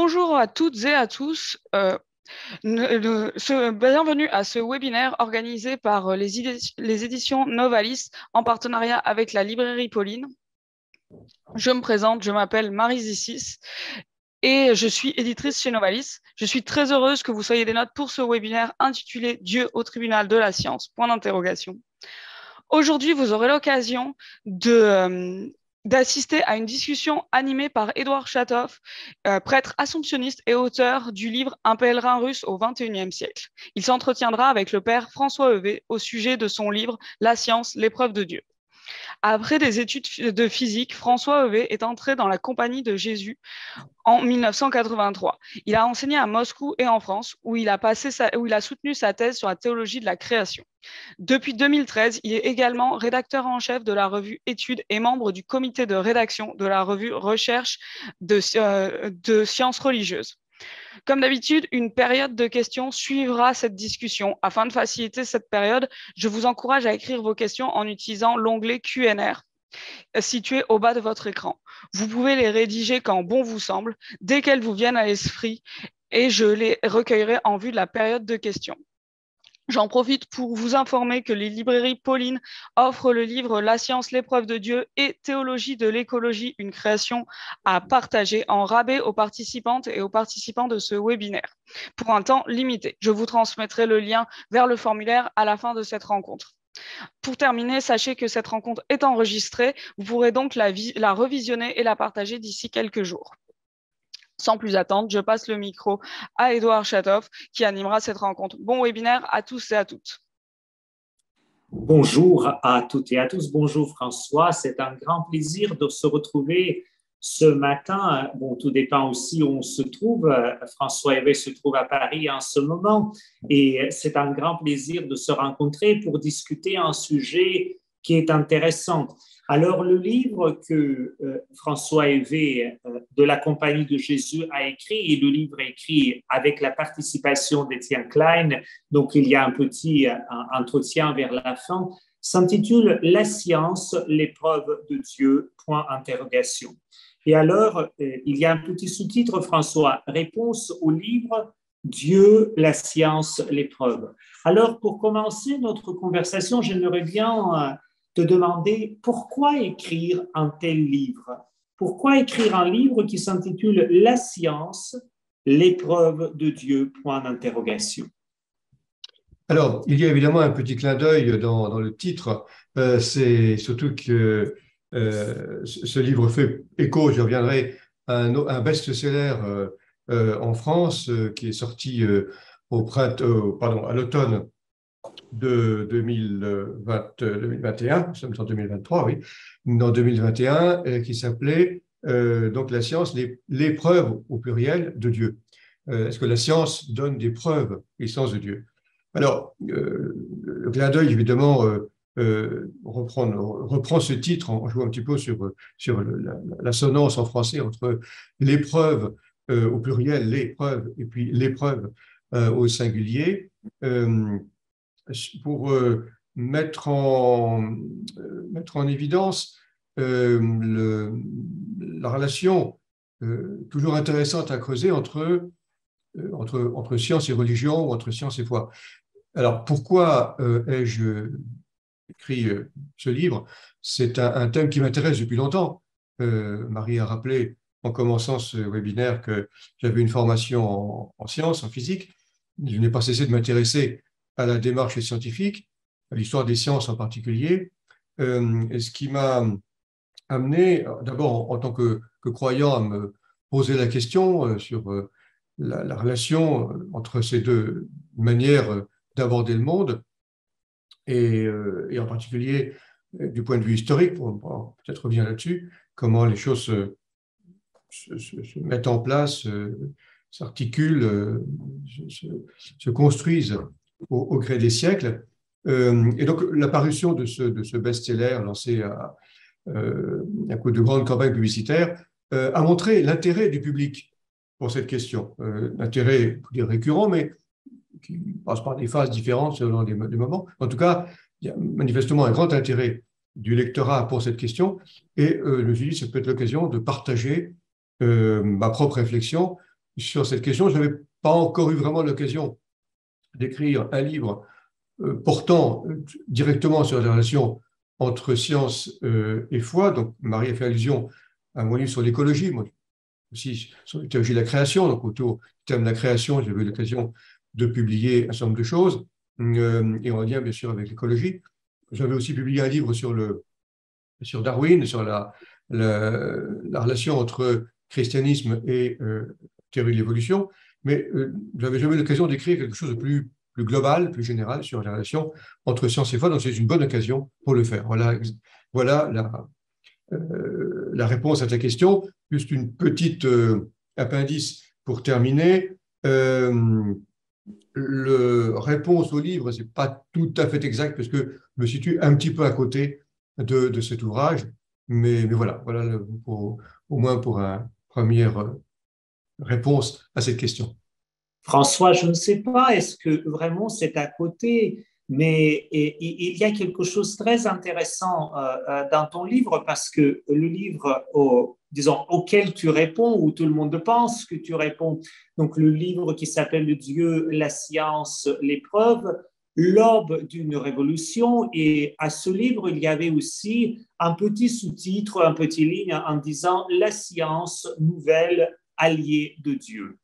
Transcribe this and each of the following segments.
Bonjour à toutes et à tous. Bienvenue à ce webinaire organisé par les éditions Novalis en partenariat avec la librairie Pauline. Je me présente, je m'appelle Marie Zissis et je suis éditrice chez Novalis. Je suis très heureuse que vous soyez des notes pour ce webinaire intitulé Dieu au tribunal de la science, point d'interrogation. Aujourd'hui, vous aurez l'occasion d'assister à une discussion animée par Édouard Chatov, prêtre assomptionniste et auteur du livre Un pèlerin russe au XXIe siècle. Il s'entretiendra avec le père François Heuvet au sujet de son livre La science, l'épreuve de Dieu. Après des études de physique, François Heuvet est entré dans la Compagnie de Jésus en 1983. Il a enseigné à Moscou et en France, où il a soutenu sa thèse sur la théologie de la création. Depuis 2013, il est également rédacteur en chef de la revue Études et membre du comité de rédaction de la revue Recherche de sciences religieuses. Comme d'habitude, une période de questions suivra cette discussion. Afin de faciliter cette période, je vous encourage à écrire vos questions en utilisant l'onglet Q&R situé au bas de votre écran. Vous pouvez les rédiger quand bon vous semble, dès qu'elles vous viennent à l'esprit, et je les recueillerai en vue de la période de questions. J'en profite pour vous informer que les librairies Pauline offrent le livre La science, l'épreuve de Dieu et Théologie de l'écologie, une création à partager en rabais aux participantes et aux participants de ce webinaire pour un temps limité. Je vous transmettrai le lien vers le formulaire à la fin de cette rencontre. Pour terminer, sachez que cette rencontre est enregistrée. Vous pourrez donc la revisionner et la partager d'ici quelques jours. Sans plus attendre, je passe le micro à Édouard Chatov qui animera cette rencontre. Bon webinaire à tous et à toutes. Bonjour à toutes et à tous. Bonjour François. C'est un grand plaisir de se retrouver ce matin. Bon, tout dépend aussi où on se trouve. François Heuvet se trouve à Paris en ce moment et c'est un grand plaisir de se rencontrer pour discuter un sujet qui est intéressant. Alors, le livre que François Heuvet de la Compagnie de Jésus a écrit, et le livre est écrit avec la participation d'Étienne Klein, donc il y a un petit entretien vers la fin, s'intitule « La science, l'épreuve de Dieu, point d'interrogation ». Et alors, il y a un petit sous-titre, François, « Réponse au livre Dieu, la science, l'épreuve ». Alors, pour commencer notre conversation, j'aimerais bien te demander pourquoi écrire un tel livre? Pourquoi écrire un livre qui s'intitule « La science, l'épreuve de Dieu, point d'interrogation ». Alors, il y a évidemment un petit clin d'œil dans le titre. C'est surtout que ce livre fait écho, je reviendrai, à un best-seller en France qui est sorti à l'automne de 2021, nous sommes en 2023, oui, en 2021, qui s'appelait donc La science, l'épreuve au pluriel de Dieu. Est-ce que la science donne des preuves et sens de Dieu? Alors, le clin d'œil, évidemment, reprend ce titre en jouant un petit peu sur l'assonance en français entre l'épreuve au pluriel, l'épreuve, et puis l'épreuve au singulier, pour mettre en évidence la relation toujours intéressante à creuser entre science et religion ou entre science et foi. Alors, pourquoi ai-je écrit ce livre? C'est un thème qui m'intéresse depuis longtemps. Marie a rappelé en commençant ce webinaire que j'avais une formation en sciences, en physique. Je n'ai pas cessé de m'intéresser à la démarche scientifique, à l'histoire des sciences en particulier, et ce qui m'a amené, d'abord en tant que croyant, à me poser la question sur la relation entre ces deux manières d'aborder le monde, et en particulier du point de vue historique, on pourra peut-être revenir là-dessus, comment les choses se mettent en place, s'articulent, se construisent au gré des siècles. Et donc, l'apparition de ce best-seller lancé à coup de grande campagne publicitaire a montré l'intérêt du public pour cette question. L'intérêt, on peut dire récurrent, mais qui passe par des phases différentes selon les moments. En tout cas, il y a manifestement un grand intérêt du lectorat pour cette question. Et je me suis dit, ça peut être l'occasion de partager ma propre réflexion sur cette question. Je n'avais pas encore eu vraiment l'occasion d'écrire un livre portant directement sur la relation entre science et foi. Donc, Marie a fait allusion à mon livre sur l'écologie, moi aussi sur la théologie de la création, donc autour du thème de la création, j'ai eu l'occasion de publier un certain nombre de choses, et en lien bien sûr avec l'écologie. J'avais aussi publié un livre sur Darwin, sur la relation entre christianisme et théorie de l'évolution, mais je n'avais jamais eu l'occasion d'écrire quelque chose de plus global, plus général sur la relation entre science et foi, donc c'est une bonne occasion pour le faire. Voilà la réponse à ta question. Juste une petite appendice pour terminer. La réponse au livre, ce n'est pas tout à fait exact parce que je me situe un petit peu à côté de cet ouvrage, mais voilà au moins pour une première réponse à cette question. François, je ne sais pas, est-ce que vraiment c'est à côté, mais il y a quelque chose de très intéressant dans ton livre parce que le livre, disons, auquel tu réponds, où tout le monde pense que tu réponds, donc le livre qui s'appelle Le Dieu, la science, l'épreuve, l'aube d'une révolution, et à ce livre, il y avait aussi un petit sous-titre, un petit ligne en disant la science, nouvelle alliée de Dieu.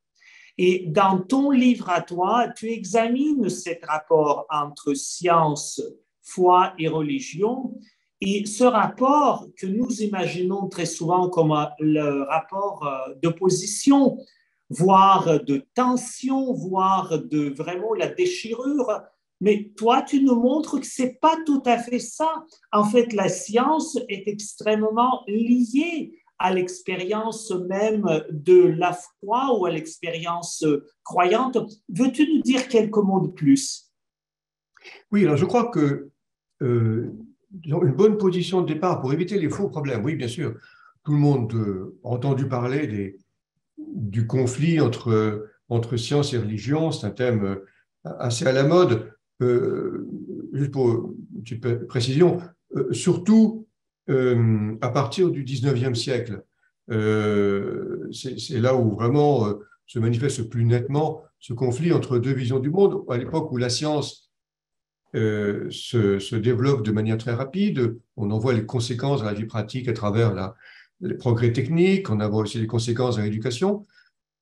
Et dans ton livre à toi, tu examines cet rapport entre science, foi et religion. Et ce rapport que nous imaginons très souvent comme le rapport d'opposition, voire de tension, voire de vraiment la déchirure. Mais toi, tu nous montres que ce n'est pas tout à fait ça. En fait, la science est extrêmement liée à l'expérience même de la foi ou à l'expérience croyante. Veux-tu nous dire quelques mots de plus? Oui, alors je crois que une bonne position de départ pour éviter les faux problèmes, oui, bien sûr, tout le monde a entendu parler du conflit entre science et religion, c'est un thème assez à la mode. Juste pour une petite précision, surtout à partir du 19e siècle. C'est là où vraiment se manifeste plus nettement ce conflit entre deux visions du monde. À l'époque où la science se développe de manière très rapide, on en voit les conséquences dans la vie pratique à travers les progrès techniques, on en voit aussi les conséquences dans l'éducation.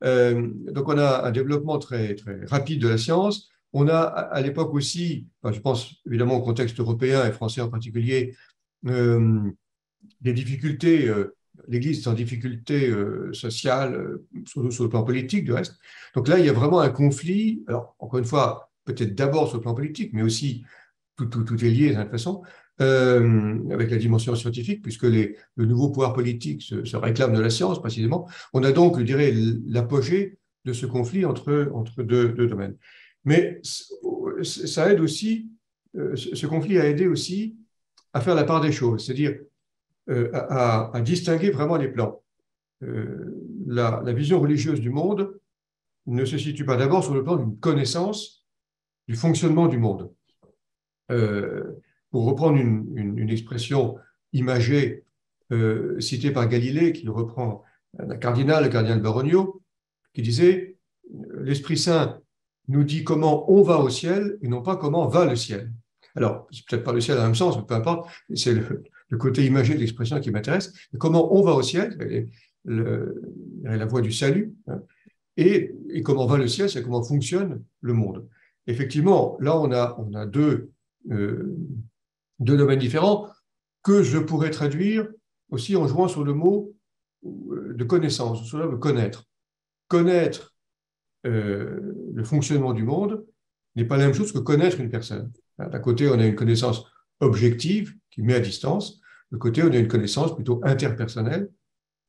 Donc on a un développement très, très rapide de la science. On a à l'époque aussi, je pense évidemment au contexte européen et français en particulier, des difficultés, l'Église est en difficulté sociale, sur le plan politique du reste. Donc là, il y a vraiment un conflit, alors encore une fois, peut-être d'abord sur le plan politique, mais aussi tout est lié de toute façon, avec la dimension scientifique, puisque le nouveau pouvoir politique se réclame de la science précisément. On a donc, je dirais, l'apogée de ce conflit entre deux domaines. Mais ça aide aussi, ce conflit a aidé aussi à faire la part des choses, c'est-à-dire à distinguer vraiment les plans. La vision religieuse du monde ne se situe pas d'abord sur le plan d'une connaissance du fonctionnement du monde. Pour reprendre une expression imagée citée par Galilée, qui reprend le cardinal Baronio, qui disait « L'Esprit Saint nous dit comment on va au ciel et non pas comment va le ciel ». Alors, c'est peut-être pas le ciel dans le même sens, mais peu importe, c'est le côté imagé de l'expression qui m'intéresse. Comment on va au ciel, la voie du salut, hein, et comment va le ciel, c'est comment fonctionne le monde. Effectivement, là, on a deux domaines différents que je pourrais traduire aussi en jouant sur le mot de connaissance, sur le verbe connaître. Connaître le fonctionnement du monde n'est pas la même chose que connaître une personne. D'un côté, on a une connaissance objective qui met à distance. De l'autre côté, on a une connaissance plutôt interpersonnelle.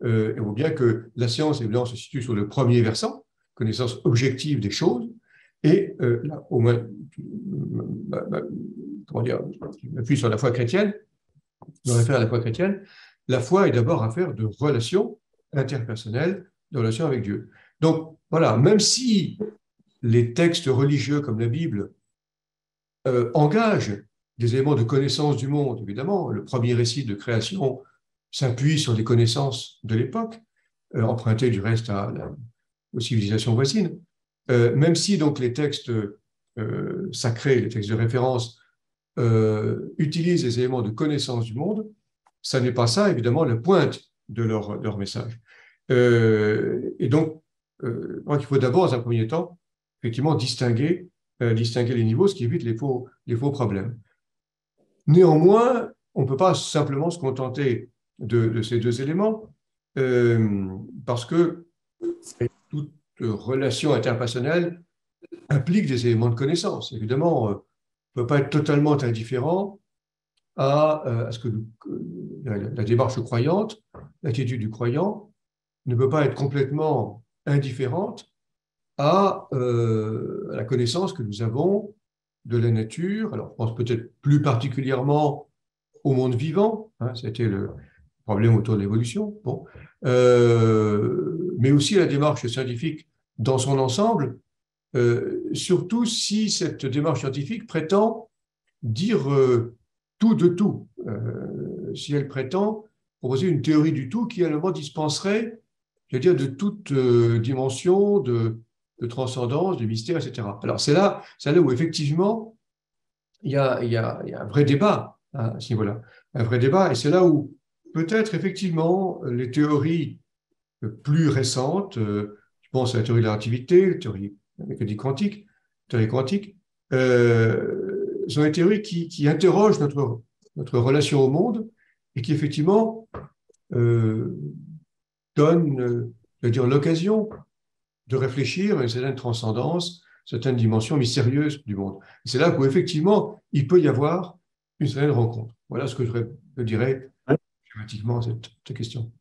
Et on voit bien que la science, évidemment, se situe sur le premier versant, connaissance objective des choses. Et là, au moins, comment dire, je m'appuie sur la foi chrétienne, dans l'affaire de la foi chrétienne, la foi est d'abord affaire de relations interpersonnelles, de relations avec Dieu. Donc, voilà, même si les textes religieux comme la Bible engagent des éléments de connaissance du monde, évidemment, le premier récit de création s'appuie sur les connaissances de l'époque, empruntées du reste à aux civilisations voisines. Même si donc les textes sacrés, les textes de référence, utilisent les éléments de connaissance du monde, ça n'est pas ça, évidemment, la pointe de leur message. Et donc, je crois qu'il faut d'abord, dans un premier temps, effectivement, distinguer les niveaux, ce qui évite les faux problèmes. Néanmoins, on ne peut pas simplement se contenter de ces deux éléments, parce que toute relation interpersonnelle implique des éléments de connaissance. Évidemment, on ne peut pas être totalement indifférent à ce que la démarche croyante, l'attitude du croyant, ne peut pas être complètement indifférente à la connaissance que nous avons de la nature. Alors, je pense peut-être plus particulièrement au monde vivant, hein, c'était le problème autour de l'évolution, bon. Mais aussi la démarche scientifique dans son ensemble, surtout si cette démarche scientifique prétend dire tout de tout, si elle prétend proposer une théorie du tout qui, à un moment, dispenserait, je veux dire, de toute dimension de transcendance, de mystère, etc. Alors, c'est là où, effectivement, il y a un vrai débat à ce niveau-là, un vrai débat, et c'est là où, peut-être, effectivement, les théories plus récentes, je pense à la théorie de la relativité, la théorie de la mécanique quantique, sont des théories qui interrogent notre relation au monde et qui, effectivement, donnent, je veux dire, l'occasion de réfléchir à une certaine transcendance, certaines dimensions mystérieuses du monde. C'est là où, effectivement, il peut y avoir une certaine rencontre. Voilà ce que je dirais schématiquement à cette question.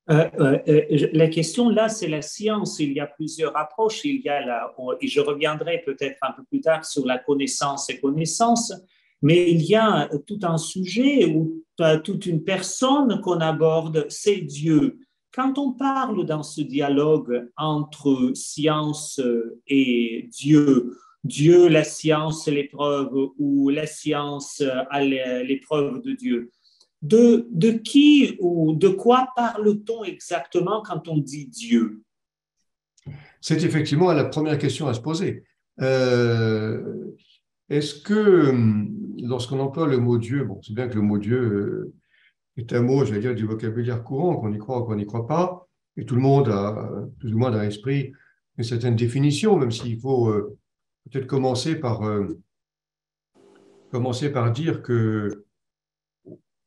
La question là, c'est la science. Il y a plusieurs approches. Et je reviendrai peut-être un peu plus tard sur la connaissance et connaissance, mais il y a tout un sujet ou toute une personne qu'on aborde, c'est Dieu. Quand on parle dans ce dialogue entre science et Dieu, la science, l'épreuve, ou la science à l'épreuve de Dieu, de qui ou de quoi parle-t-on exactement quand on dit Dieu? C'est effectivement la première question à se poser. Est-ce que, lorsqu'on emploie le mot Dieu, bon, c'est bien que le mot Dieu est un mot, j'allais dire, du vocabulaire courant, qu'on y croit ou qu'on n'y croit pas, et tout le monde a plus ou moins dans l'esprit une certaine définition, même s'il faut peut-être commencer par dire que,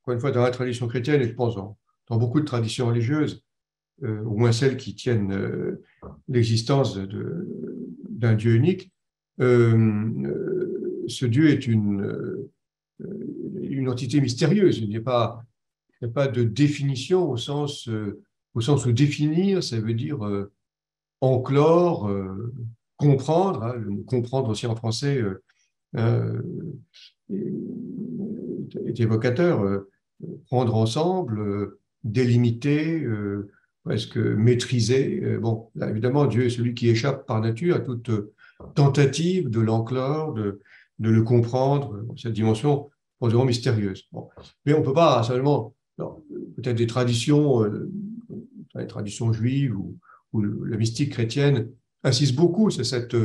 encore une fois, dans la tradition chrétienne, et je pense dans beaucoup de traditions religieuses, au moins celles qui tiennent l'existence d'un Dieu unique, ce Dieu est une entité mystérieuse. Il n'y a pas de définition au sens où définir, ça veut dire enclore, comprendre, hein, le mot comprendre aussi en français euh, est évocateur, prendre ensemble, délimiter, presque maîtriser. Bon, là, évidemment, Dieu est celui qui échappe par nature à toute tentative de l'enclore, de le comprendre, cette dimension probablement mystérieuse. Bon. Mais on ne peut pas seulement, peut-être des traditions, les traditions juives ou la mystique chrétienne insiste beaucoup sur cette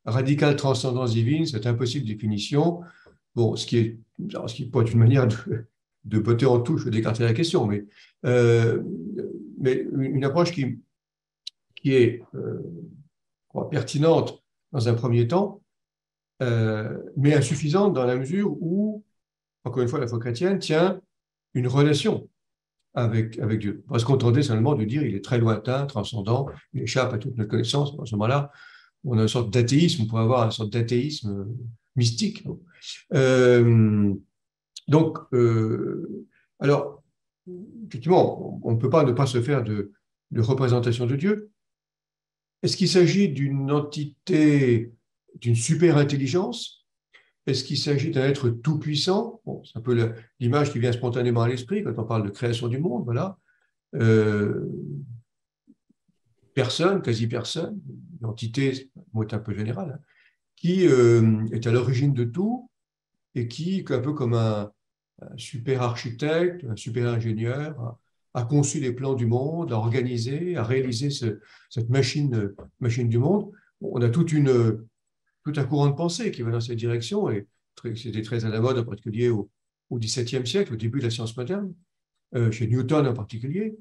radicale transcendance divine, cette impossible définition. Bon, ce qui peut être une manière de botter en touche, d'écarter la question, mais une approche qui est pertinente dans un premier temps, mais insuffisante dans la mesure où, encore une fois, la foi chrétienne tient une relation avec Dieu. On va se contenter seulement de dire il est très lointain, transcendant, il échappe à toute notre connaissance. À ce moment-là, on a une sorte d'athéisme, on pourrait avoir une sorte d'athéisme mystique. Donc, alors, effectivement, on ne peut pas ne pas se faire de représentation de Dieu. Est-ce qu'il s'agit d'une entité, d'une super intelligence? Est-ce qu'il s'agit d'un être tout-puissant? Bon, c'est un peu l'image qui vient spontanément à l'esprit quand on parle de création du monde, voilà. Personne, quasi-personne, une entité, le mot est un peu général, hein, qui est à l'origine de tout et qui, un peu comme un super architecte, un super ingénieur, a conçu les plans du monde, a organisé, a réalisé cette machine du monde. On a tout un courant de pensée qui va dans cette direction, et c'était très à la mode, en particulier au XVIIe siècle, au début de la science moderne, chez Newton en particulier.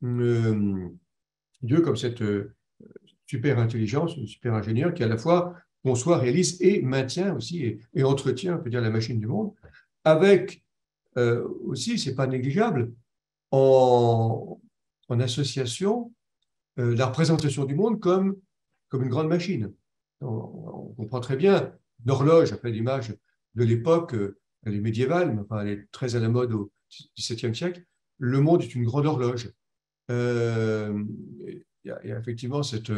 Dieu comme cette super intelligence, super ingénieur qui à la fois conçoit, réalise et maintient aussi et entretient, on peut dire, la machine du monde, avec aussi, c'est pas négligeable, en association la représentation du monde comme une grande machine. On comprend très bien l'horloge, après l'image de l'époque, elle est médiévale, mais enfin, elle est très à la mode au XVIIe siècle. Le monde est une grande horloge. Il y a effectivement cette...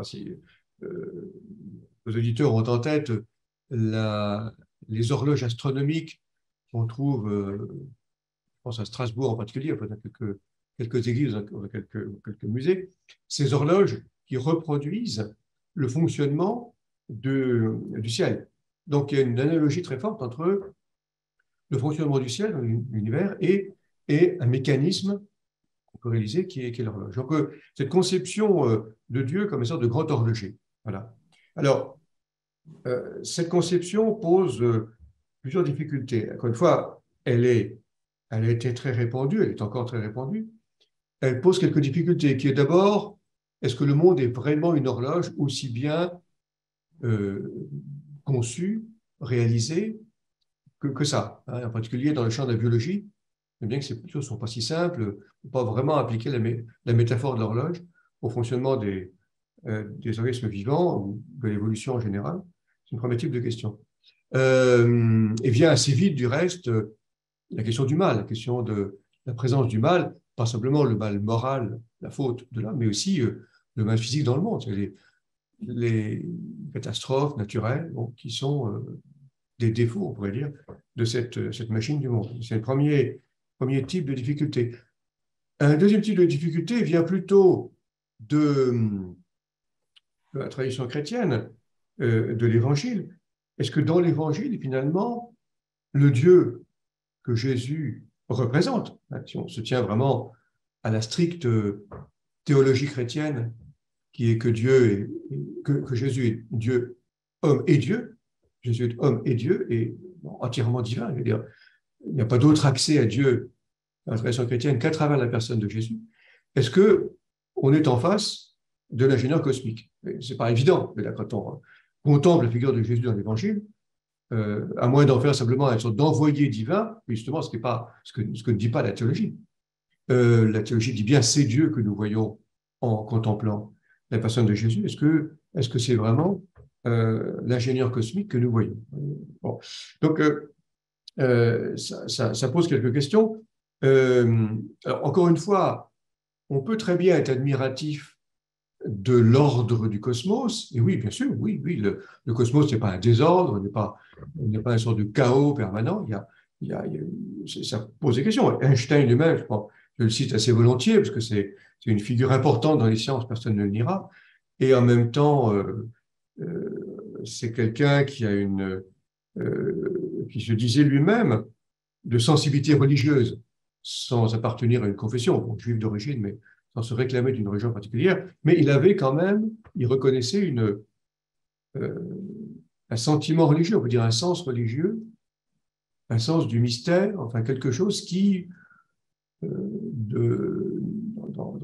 si nos auditeurs ont en tête les horloges astronomiques qu'on trouve, je pense à Strasbourg en particulier, enfin, dans quelques églises, dans quelques musées, ces horloges qui reproduisent le fonctionnement du ciel. Donc, il y a une analogie très forte entre le fonctionnement du ciel dans l'univers et un mécanisme qu'on peut réaliser qui est l'horloge. Donc, cette conception de Dieu comme une sorte de grand horloger. Voilà. Alors, cette conception pose plusieurs difficultés. Encore une fois, elle a été très répandue, elle est encore très répandue. Elle pose quelques difficultés, qui est d'abord, est-ce que le monde est vraiment une horloge aussi bien conçue, réalisée que ça, hein, en particulier dans le champ de la biologie, bien que ces choses ne sont pas si simples, on ne peut pas vraiment appliquer la métaphore de l'horloge au fonctionnement des organismes vivants ou de l'évolution en général. C'est une première type de question. Et vient assez vite, du reste, la question du mal, la question de la présence du mal, pas simplement le mal moral, la faute de l'homme, mais aussi le mal physique dans le monde, les catastrophes naturelles qui sont des défauts, on pourrait dire, de cette machine du monde. C'est le premier type de difficulté. Un deuxième type de difficulté vient plutôt de la tradition chrétienne, de l'Évangile. Est-ce que dans l'Évangile, finalement, le Dieu que Jésus représente, si on se tient vraiment à la stricte théologie chrétienne, qui est que que Jésus est Dieu, homme et Dieu, Jésus est homme et Dieu, et entièrement divin, je veux dire, il n'y a pas d'autre accès à Dieu dans la tradition chrétienne qu'à travers la personne de Jésus. Est-ce qu'on est en face de l'ingénieur cosmique? Ce n'est pas évident, mais là, quand on contemple la figure de Jésus dans l'Évangile, à moins d'en faire simplement une sorte d'envoyé divin, justement, ce que ne dit pas la théologie. La théologie dit bien c'est Dieu que nous voyons en contemplant la personne de Jésus. Est-ce que c'est vraiment l'ingénieur cosmique que nous voyons? Bon. Donc, ça pose quelques questions. Alors, encore une fois, on peut très bien être admiratif de l'ordre du cosmos, et oui, bien sûr, oui, le cosmos n'est pas un désordre, n'est pas une sorte de chaos permanent, ça pose des questions. Einstein lui-même, je le cite assez volontiers, parce que c'est une figure importante dans les sciences, personne ne le niera, et en même temps, c'est quelqu'un qui qui se disait lui-même de sensibilité religieuse, sans appartenir à une confession, juive d'origine, mais sans se réclamer d'une religion particulière, mais il reconnaissait un sentiment religieux, on peut dire un sens religieux, un sens du mystère, enfin quelque chose qui, dans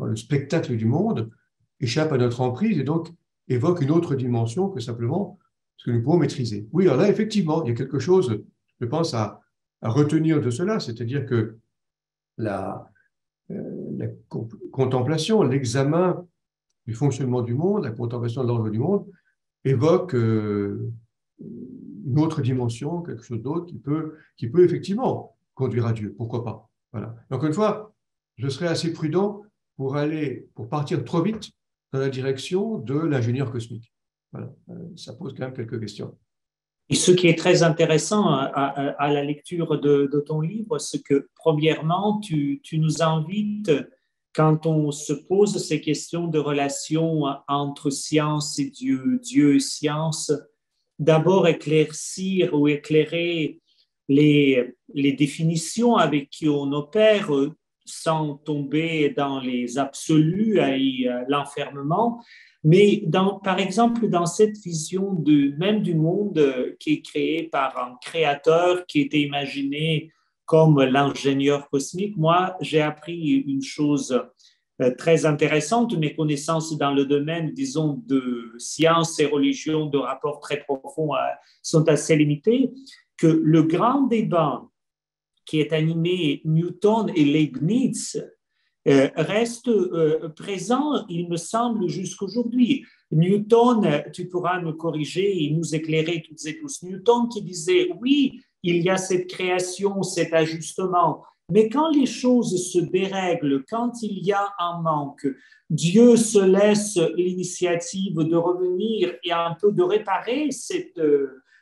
le spectacle du monde, échappe à notre emprise et donc évoque une autre dimension que simplement ce que nous pouvons maîtriser. Oui, alors là, effectivement, il y a quelque chose, je pense, à retenir de cela, c'est-à-dire que la contemplation, l'examen du fonctionnement du monde, la contemplation de l'ordre du monde, évoque une autre dimension, quelque chose d'autre qui peut effectivement conduire à Dieu. Pourquoi pas? Voilà. Donc, une fois, je serais assez prudent pour partir trop vite dans la direction de l'ingénieur cosmique. Voilà. Ça pose quand même quelques questions. Et ce qui est très intéressant à la lecture de ton livre, c'est que, premièrement, tu nous invites, quand on se pose ces questions de relation entre science et Dieu, Dieu et science, d'abord éclaircir ou éclairer les définitions avec qui on opère sans tomber dans les absolus et l'enfermement. Mais par exemple, dans cette vision même du monde qui est créé par un créateur qui était imaginé comme l'ingénieur cosmique, moi, j'ai appris une chose très intéressante. Mes connaissances dans le domaine, disons, de sciences et religion, de rapports très profonds, sont assez limitées, que le grand débat qui est animé Newton et Leibniz reste présent, il me semble, jusqu'aujourd'hui. Newton, tu pourras me corriger et nous éclairer toutes et tous, Newton qui disait, oui, il y a cette création, cet ajustement, mais quand les choses se dérèglent, quand il y a un manque, Dieu se laisse l'initiative de revenir et un peu de réparer cette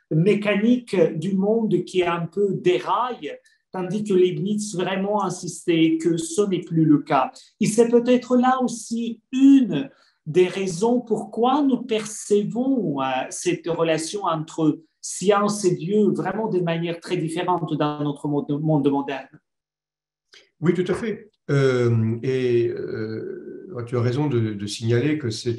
mécanique du monde qui est un peu déraille, tandis que Leibniz vraiment insistait que ce n'est plus le cas. Et c'est peut-être là aussi une des raisons pourquoi nous percevons cette relation entre science et Dieu vraiment de manière très différente dans notre monde moderne. Oui, tout à fait. Tu as raison de signaler que c'est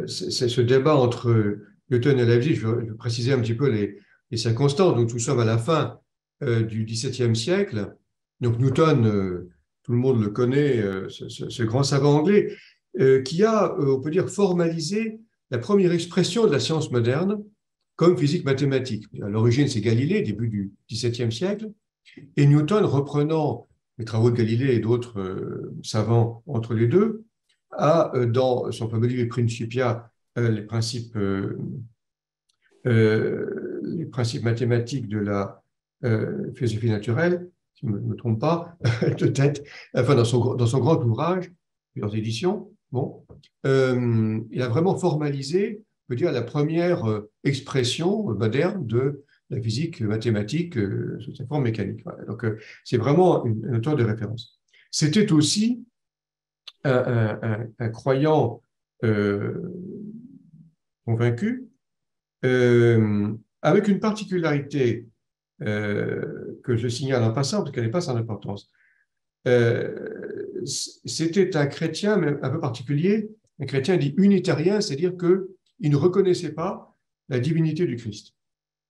ce débat entre Newton et Leibniz. Je vais préciser un petit peu les circonstances. Donc, nous sommes à la fin du XVIIe siècle. Donc, Newton, tout le monde le connaît, ce grand savant anglais, qui a, on peut dire, formalisé la première expression de la science moderne comme physique mathématique. À l'origine, c'est Galilée, début du XVIIe siècle. Et Newton, reprenant les travaux de Galilée et d'autres savants entre les deux, a, dans son fameux livre Principia, les principes mathématiques de la philosophie naturelle, si je ne me trompe pas, de tête, enfin dans son grand ouvrage, plusieurs éditions, bon, il a vraiment formalisé, on peut dire, la première expression moderne de la physique mathématique sous sa forme mécanique. Voilà. Donc, c'est vraiment un auteur de référence. C'était aussi un croyant convaincu, avec une particularité que je signale en passant, parce qu'elle n'est pas sans importance. C'était un chrétien mais un peu particulier, un chrétien dit unitarien, c'est-à-dire qu'il ne reconnaissait pas la divinité du Christ.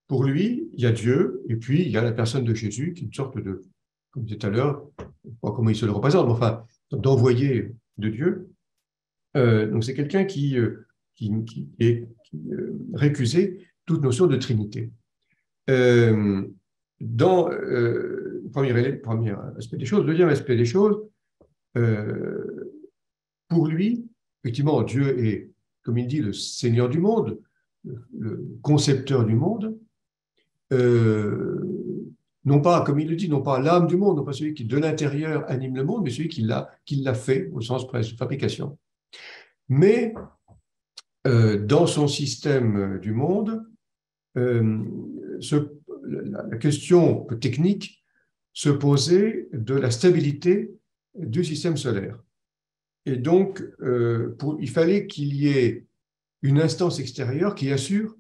Pour lui, il y a Dieu, et puis il y a la personne de Jésus, qui est une sorte de, comme je disais tout à l'heure, je ne sais pas comment il se le représente, mais enfin, d'envoyé de Dieu. Donc c'est quelqu'un qui récusait toute notion de Trinité. Dans le premier aspect des choses, deuxième aspect des choses, pour lui, effectivement, Dieu est, comme il dit, le Seigneur du monde, le concepteur du monde, non pas, comme il le dit, non pas l'âme du monde, non pas celui qui de l'intérieur anime le monde, mais celui qui l'a fait au sens presque de fabrication. Mais dans son système du monde, la question technique se posait de la stabilité du système solaire. Et donc, il fallait qu'il y ait une instance extérieure qui assure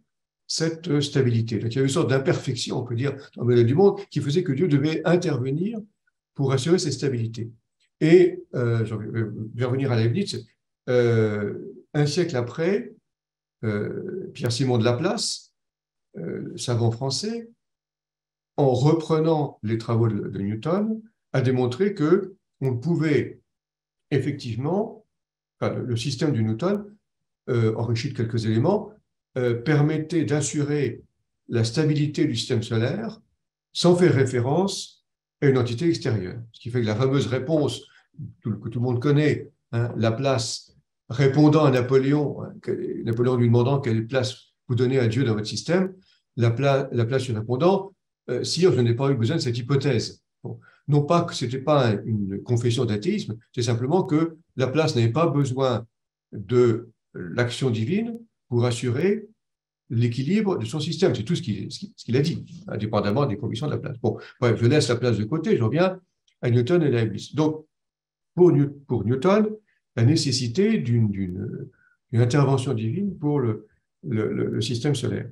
cette stabilité. Donc, il y avait une sorte d'imperfection, on peut dire, dans le modèle du monde, qui faisait que Dieu devait intervenir pour assurer cette stabilité. Et, je vais revenir à Leibniz, un siècle après, Pierre-Simon de Laplace, savant français, en reprenant les travaux de Newton, a démontré qu'on pouvait effectivement, enfin, le système de Newton, enrichi de quelques éléments, permettait d'assurer la stabilité du système solaire sans faire référence à une entité extérieure. Ce qui fait que la fameuse réponse que tout le monde connaît, hein, Laplace répondant à Napoléon, hein, Napoléon lui demandant quelle place vous donnez à Dieu dans votre système, Laplace lui répondant sire, je n'ai pas eu besoin de cette hypothèse. Bon. Non pas que ce n'était pas une confession d'athéisme, c'est simplement que Laplace n'avait pas besoin de l'action divine pour assurer l'équilibre de son système. C'est tout ce qu'il a dit, indépendamment des convictions de Laplace. Bon, bref, je laisse Laplace de côté, je reviens à Newton et Leibniz. Donc, pour Newton, la nécessité d'une intervention divine pour le système solaire.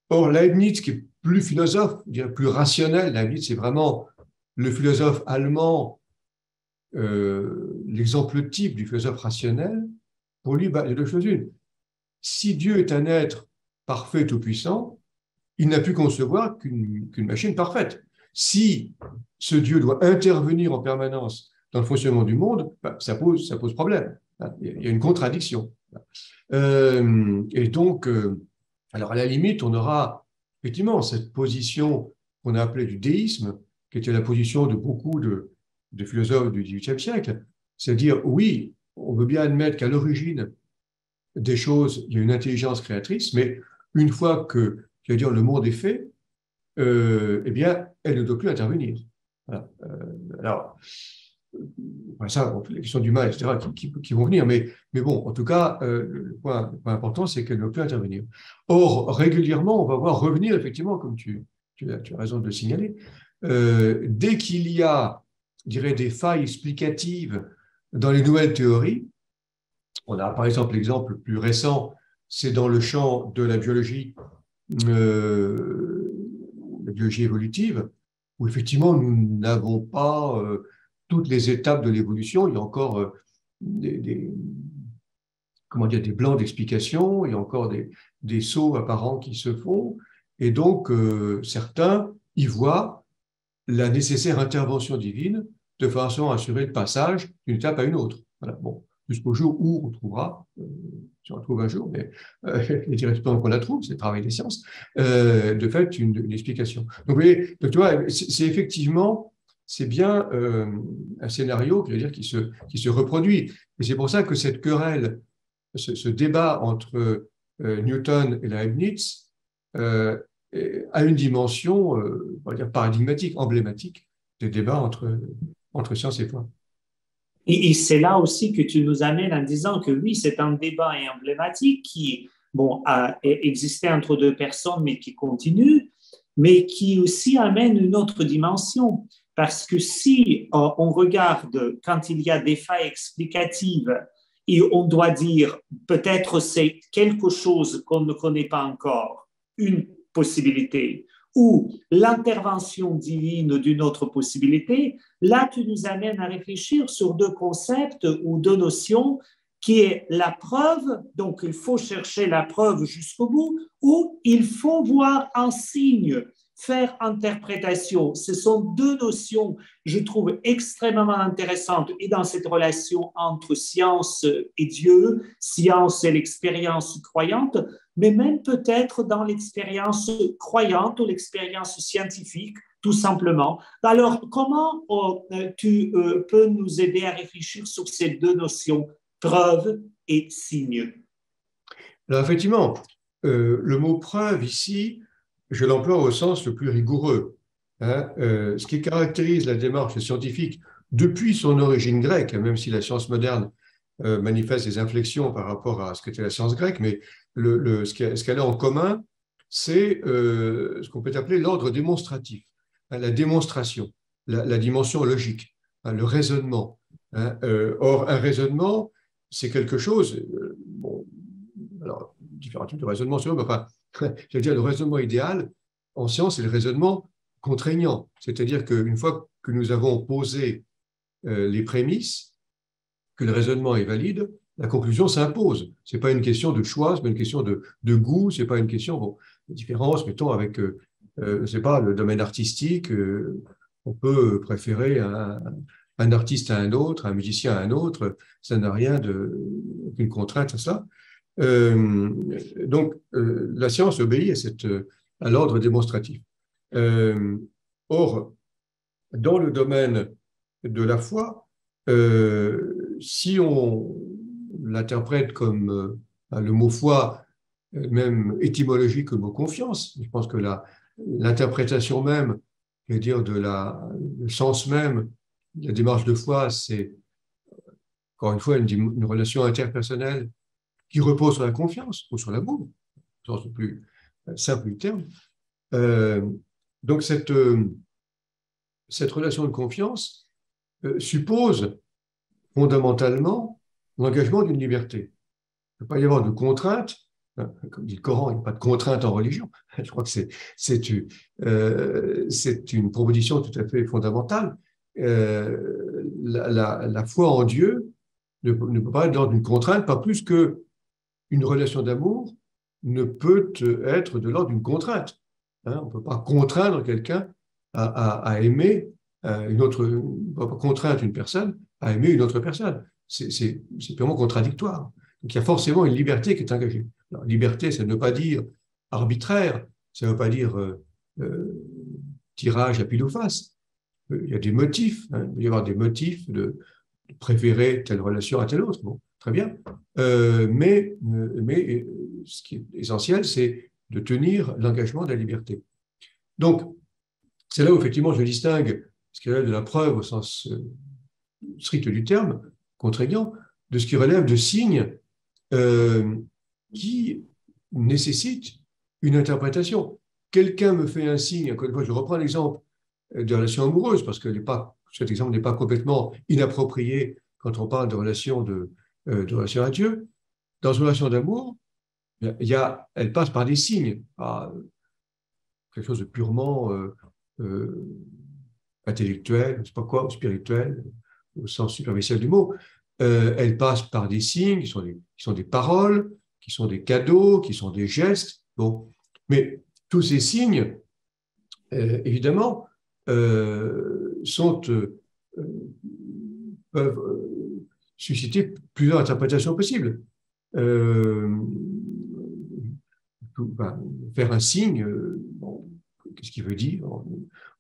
Or, Leibniz, qui est plus philosophe, je dirais plus rationnel, Leibniz, c'est vraiment le philosophe allemand, l'exemple type du philosophe rationnel. Pour lui, il y a deux choses une. Si Dieu est un être parfait, tout-puissant, il n'a pu concevoir qu'une machine parfaite. Si ce Dieu doit intervenir en permanence dans le fonctionnement du monde, ça pose problème. Il y a une contradiction. Et donc, alors à la limite, on aura effectivement cette position qu'on a appelée du déisme, qui était la position de beaucoup de philosophes du XVIIIe siècle, c'est-à-dire, oui, on veut bien admettre qu'à l'origine des choses, il y a une intelligence créatrice, mais une fois que, je veux dire, le monde est fait, eh bien, elle ne doit plus intervenir. Voilà. Alors, ça, les questions du mal, etc., qui vont venir, mais bon, en tout cas, le point important, c'est qu'elle ne doit plus intervenir. Or, régulièrement, on va voir revenir, effectivement, comme tu as raison de le signaler, dès qu'il y a, je dirais, des failles explicatives dans les nouvelles théories. On a par exemple l'exemple le plus récent, c'est dans le champ de la biologie évolutive, où effectivement nous n'avons pas toutes les étapes de l'évolution. Il y a encore des blancs d'explication, il y a encore des sauts apparents qui se font, et donc certains y voient la nécessaire intervention divine de façon à assurer le passage d'une étape à une autre. Voilà. Bon, jusqu'au jour où on trouvera, si on la trouve un jour, mais les directement qu'on la trouve, c'est le travail des sciences, de fait, une explication. Donc, vous voyez, donc, tu vois, c'est effectivement, c'est bien un scénario, je veux dire, qui se reproduit. Et c'est pour ça que cette querelle, ce débat entre Newton et Leibniz a une dimension, on va dire, paradigmatique, emblématique des débats entre science et foi. Et c'est là aussi que tu nous amènes en disant que oui, c'est un débat emblématique qui, bon, a existé entre deux personnes, mais qui continue, mais qui aussi amène une autre dimension. Parce que si on regarde quand il y a des failles explicatives et on doit dire peut-être c'est quelque chose qu'on ne connaît pas encore, une possibilité, ou l'intervention divine d'une autre possibilité, là, tu nous amènes à réfléchir sur deux concepts ou deux notions qui est la preuve, donc il faut chercher la preuve jusqu'au bout, ou il faut voir un signe, faire interprétation. Ce sont deux notions, je trouve, extrêmement intéressantes et dans cette relation entre science et Dieu, science et l'expérience croyante, mais même peut-être dans l'expérience croyante ou l'expérience scientifique, tout simplement. Alors, comment tu peux nous aider à réfléchir sur ces deux notions, preuve et signe? Alors, effectivement, le mot preuve ici, je l'emploie au sens le plus rigoureux. Hein. Ce qui caractérise la démarche scientifique depuis son origine grecque, même si la science moderne manifeste des inflexions par rapport à ce qu'était la science grecque, mais ce qu'elle a en commun, c'est ce qu'on peut appeler l'ordre démonstratif, hein, la démonstration, la dimension logique, hein, le raisonnement. Hein. Or, un raisonnement, c'est quelque chose, bon, alors, différents types de raisonnement sur eux, mais enfin, je veux dire, le raisonnement idéal en science, c'est le raisonnement contraignant. C'est-à-dire qu'une fois que nous avons posé les prémices, que le raisonnement est valide, la conclusion s'impose. Ce n'est pas une question de choix, ce n'est pas une question de goût, ce n'est pas une question de différence, mettons, avec, je sais pas, le domaine artistique, on peut préférer un artiste à un autre, un musicien à un autre, ça n'a rien aucune contrainte à ça. Donc, la science obéit à l'ordre démonstratif. Or, dans le domaine de la foi, si on l'interprète comme le mot foi, même étymologique, le mot confiance, je pense que l'interprétation même, je veux dire, le sens même de la démarche de foi, c'est, encore une fois, une relation interpersonnelle qui repose sur la confiance ou sur l'amour, au sens le plus simple du terme. Donc, cette relation de confiance suppose fondamentalement l'engagement d'une liberté. Il ne peut pas y avoir de contrainte Hein. Comme dit le Coran, il n'y a pas de contrainte en religion. Je crois que c'est une proposition tout à fait fondamentale. La foi en Dieu ne peut pas être dans une contrainte, pas plus qu'une relation d'amour ne peut être de l'ordre d'une contrainte. Hein. On ne peut pas contraindre quelqu'un à aimer une autre, on ne peut pas contraindre une personne à aimer une autre personne. C'est purement contradictoire. Donc il y a forcément une liberté qui est engagée. Alors, liberté, ça ne veut pas dire arbitraire, ça ne veut pas dire tirage à pile ou face. Il y a des motifs, hein. Il peut y avoir des motifs de préférer telle relation à telle autre. Bon, très bien. Mais ce qui est essentiel, c'est de tenir l'engagement de la liberté. Donc, c'est là où effectivement je distingue ce qui relève de la preuve au sens strict du terme, contraignant, de ce qui relève de signes qui nécessitent une interprétation. Quelqu'un me fait un signe, encore une fois, je reprends l'exemple de relations amoureuses, parce que cet exemple n'est pas complètement inapproprié quand on parle de relation relation à Dieu. Dans une relation d'amour, elle passe par des signes, quelque chose de purement intellectuel, je ne sais pas quoi, ou spirituel, au sens superficiel du mot. Elle passe par des signes qui sont des paroles, qui sont des cadeaux, qui sont des gestes. Bon. Mais tous ces signes, évidemment, peuvent susciter plusieurs interprétations possibles. Faire un signe, bon, qu'est-ce qu'il veut dire? On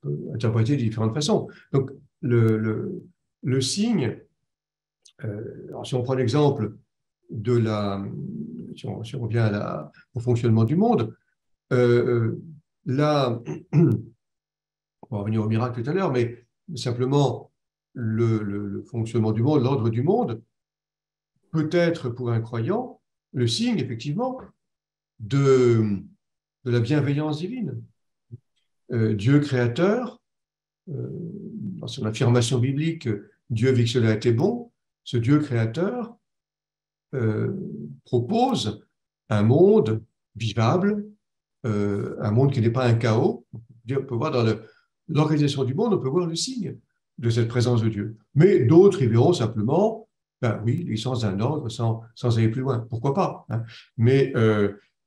peut interpréter de différentes façons. Donc, le signe, alors si on prend l'exemple si on revient au fonctionnement du monde, là, on va revenir au miracle tout à l'heure, mais simplement le fonctionnement du monde, l'ordre du monde, peut être pour un croyant le signe, effectivement, de la bienveillance divine. Dieu créateur, dans son affirmation biblique, Dieu vit que cela était bon, ce Dieu créateur propose un monde vivable, un monde qui n'est pas un chaos. On peut voir dans l'organisation du monde, on peut voir le signe de cette présence de Dieu. Mais d'autres y verront simplement, ben oui, l'essence d'un ordre sans aller plus loin. Pourquoi pas, hein. Mais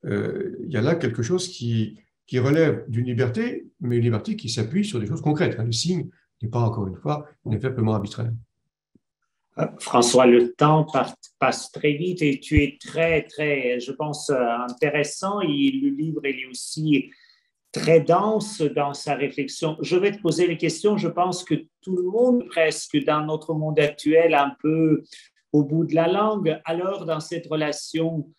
il y a là quelque chose qui relève d'une liberté, mais une liberté qui s'appuie sur des choses concrètes. Hein. Le signe n'est pas, encore une fois, simplement arbitraire. François, le temps passe très vite et tu es très, très, je pense, intéressant. Et le livre, il est aussi très dense dans sa réflexion. Je vais te poser les questions. Je pense que tout le monde, presque dans notre monde actuel, un peu au bout de la langue, alors dans cette relation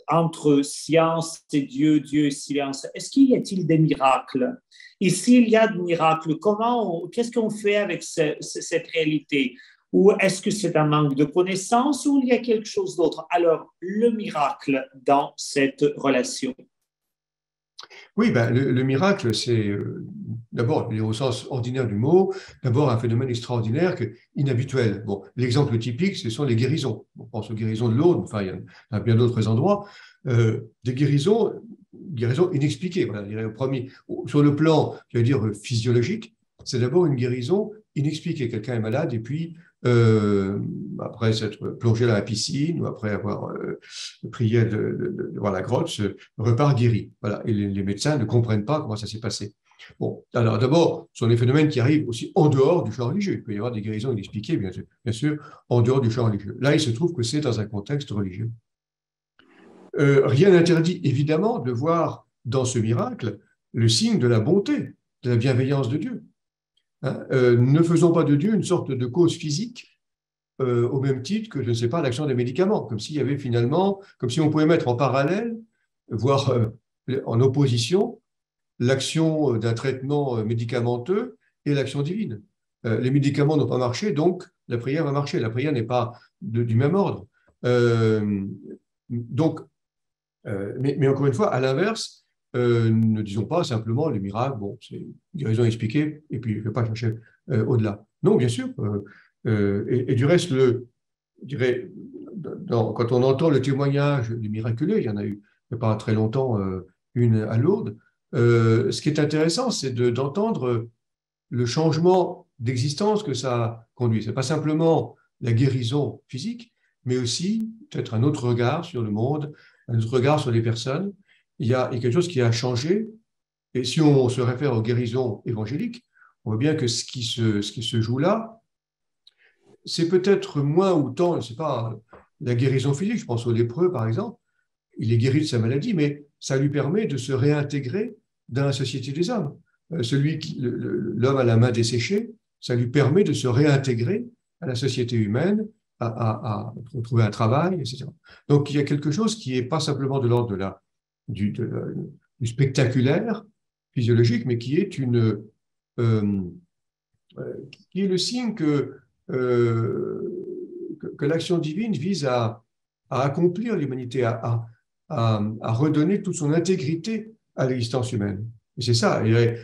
entre science et Dieu, Dieu et science, est-ce qu'il y a-t-il des miracles? Et s'il y a des miracles, qu'est-ce qu'on fait avec cette réalité? Ou est-ce que c'est un manque de connaissances ou il y a quelque chose d'autre? Alors, le miracle dans cette relation. Oui, ben, le miracle, c'est d'abord, au sens ordinaire du mot, d'abord un phénomène extraordinaire, inhabituel. Bon, l'exemple typique, ce sont les guérisons. On pense aux guérisons de l'eau, enfin, il y a bien d'autres endroits. Des guérisons inexpliquées. Voilà, sur le plan, je vais dire, physiologique, c'est d'abord une guérison inexpliquée. Quelqu'un est malade et puis, après s'être plongé dans la piscine ou après avoir prié de voir la grotte, repart guéri. Voilà. Et les médecins ne comprennent pas comment ça s'est passé. Bon, alors d'abord, ce sont des phénomènes qui arrivent aussi en dehors du champ religieux. Il peut y avoir des guérisons inexpliquées, bien sûr, en dehors du champ religieux. Là, il se trouve que c'est dans un contexte religieux. Rien n'interdit, évidemment, de voir dans ce miracle le signe de la bonté, de la bienveillance de Dieu. Hein, ne faisons pas de Dieu une sorte de cause physique au même titre que, je ne sais pas, l'action des médicaments, comme s'il y avait finalement, comme si on pouvait mettre en parallèle, voire en opposition, l'action d'un traitement médicamenteux et l'action divine. Les médicaments n'ont pas marché, donc la prière va marcher. La prière n'est pas du même ordre. Mais encore une fois, à l'inverse, ne disons pas simplement les miracles, bon, c'est une guérison expliquée, et puis je ne vais pas chercher au-delà. Non, bien sûr. Et du reste, je dirais, quand on entend le témoignage du miraculé, il y en a eu il n'y a pas très longtemps une à Lourdes, ce qui est intéressant, c'est d'entendre le changement d'existence que ça conduit. Ce n'est pas simplement la guérison physique, mais aussi peut-être un autre regard sur le monde, un autre regard sur les personnes. Il y a quelque chose qui a changé. Et si on se réfère aux guérisons évangéliques, on voit bien que ce qui se joue là, c'est peut-être moins ou tant, c'est pas la guérison physique, je pense au lépreux par exemple, il est guéri de sa maladie, mais ça lui permet de se réintégrer dans la société des hommes. L'homme à la main desséchée, ça lui permet de se réintégrer à la société humaine, à trouver un travail, etc. Donc il y a quelque chose qui n'est pas simplement de l'ordre du spectaculaire, physiologique, mais qui est qui est le signe que l'action divine vise à accomplir l'humanité, à redonner toute son intégrité à l'existence humaine. Et c'est ça. Et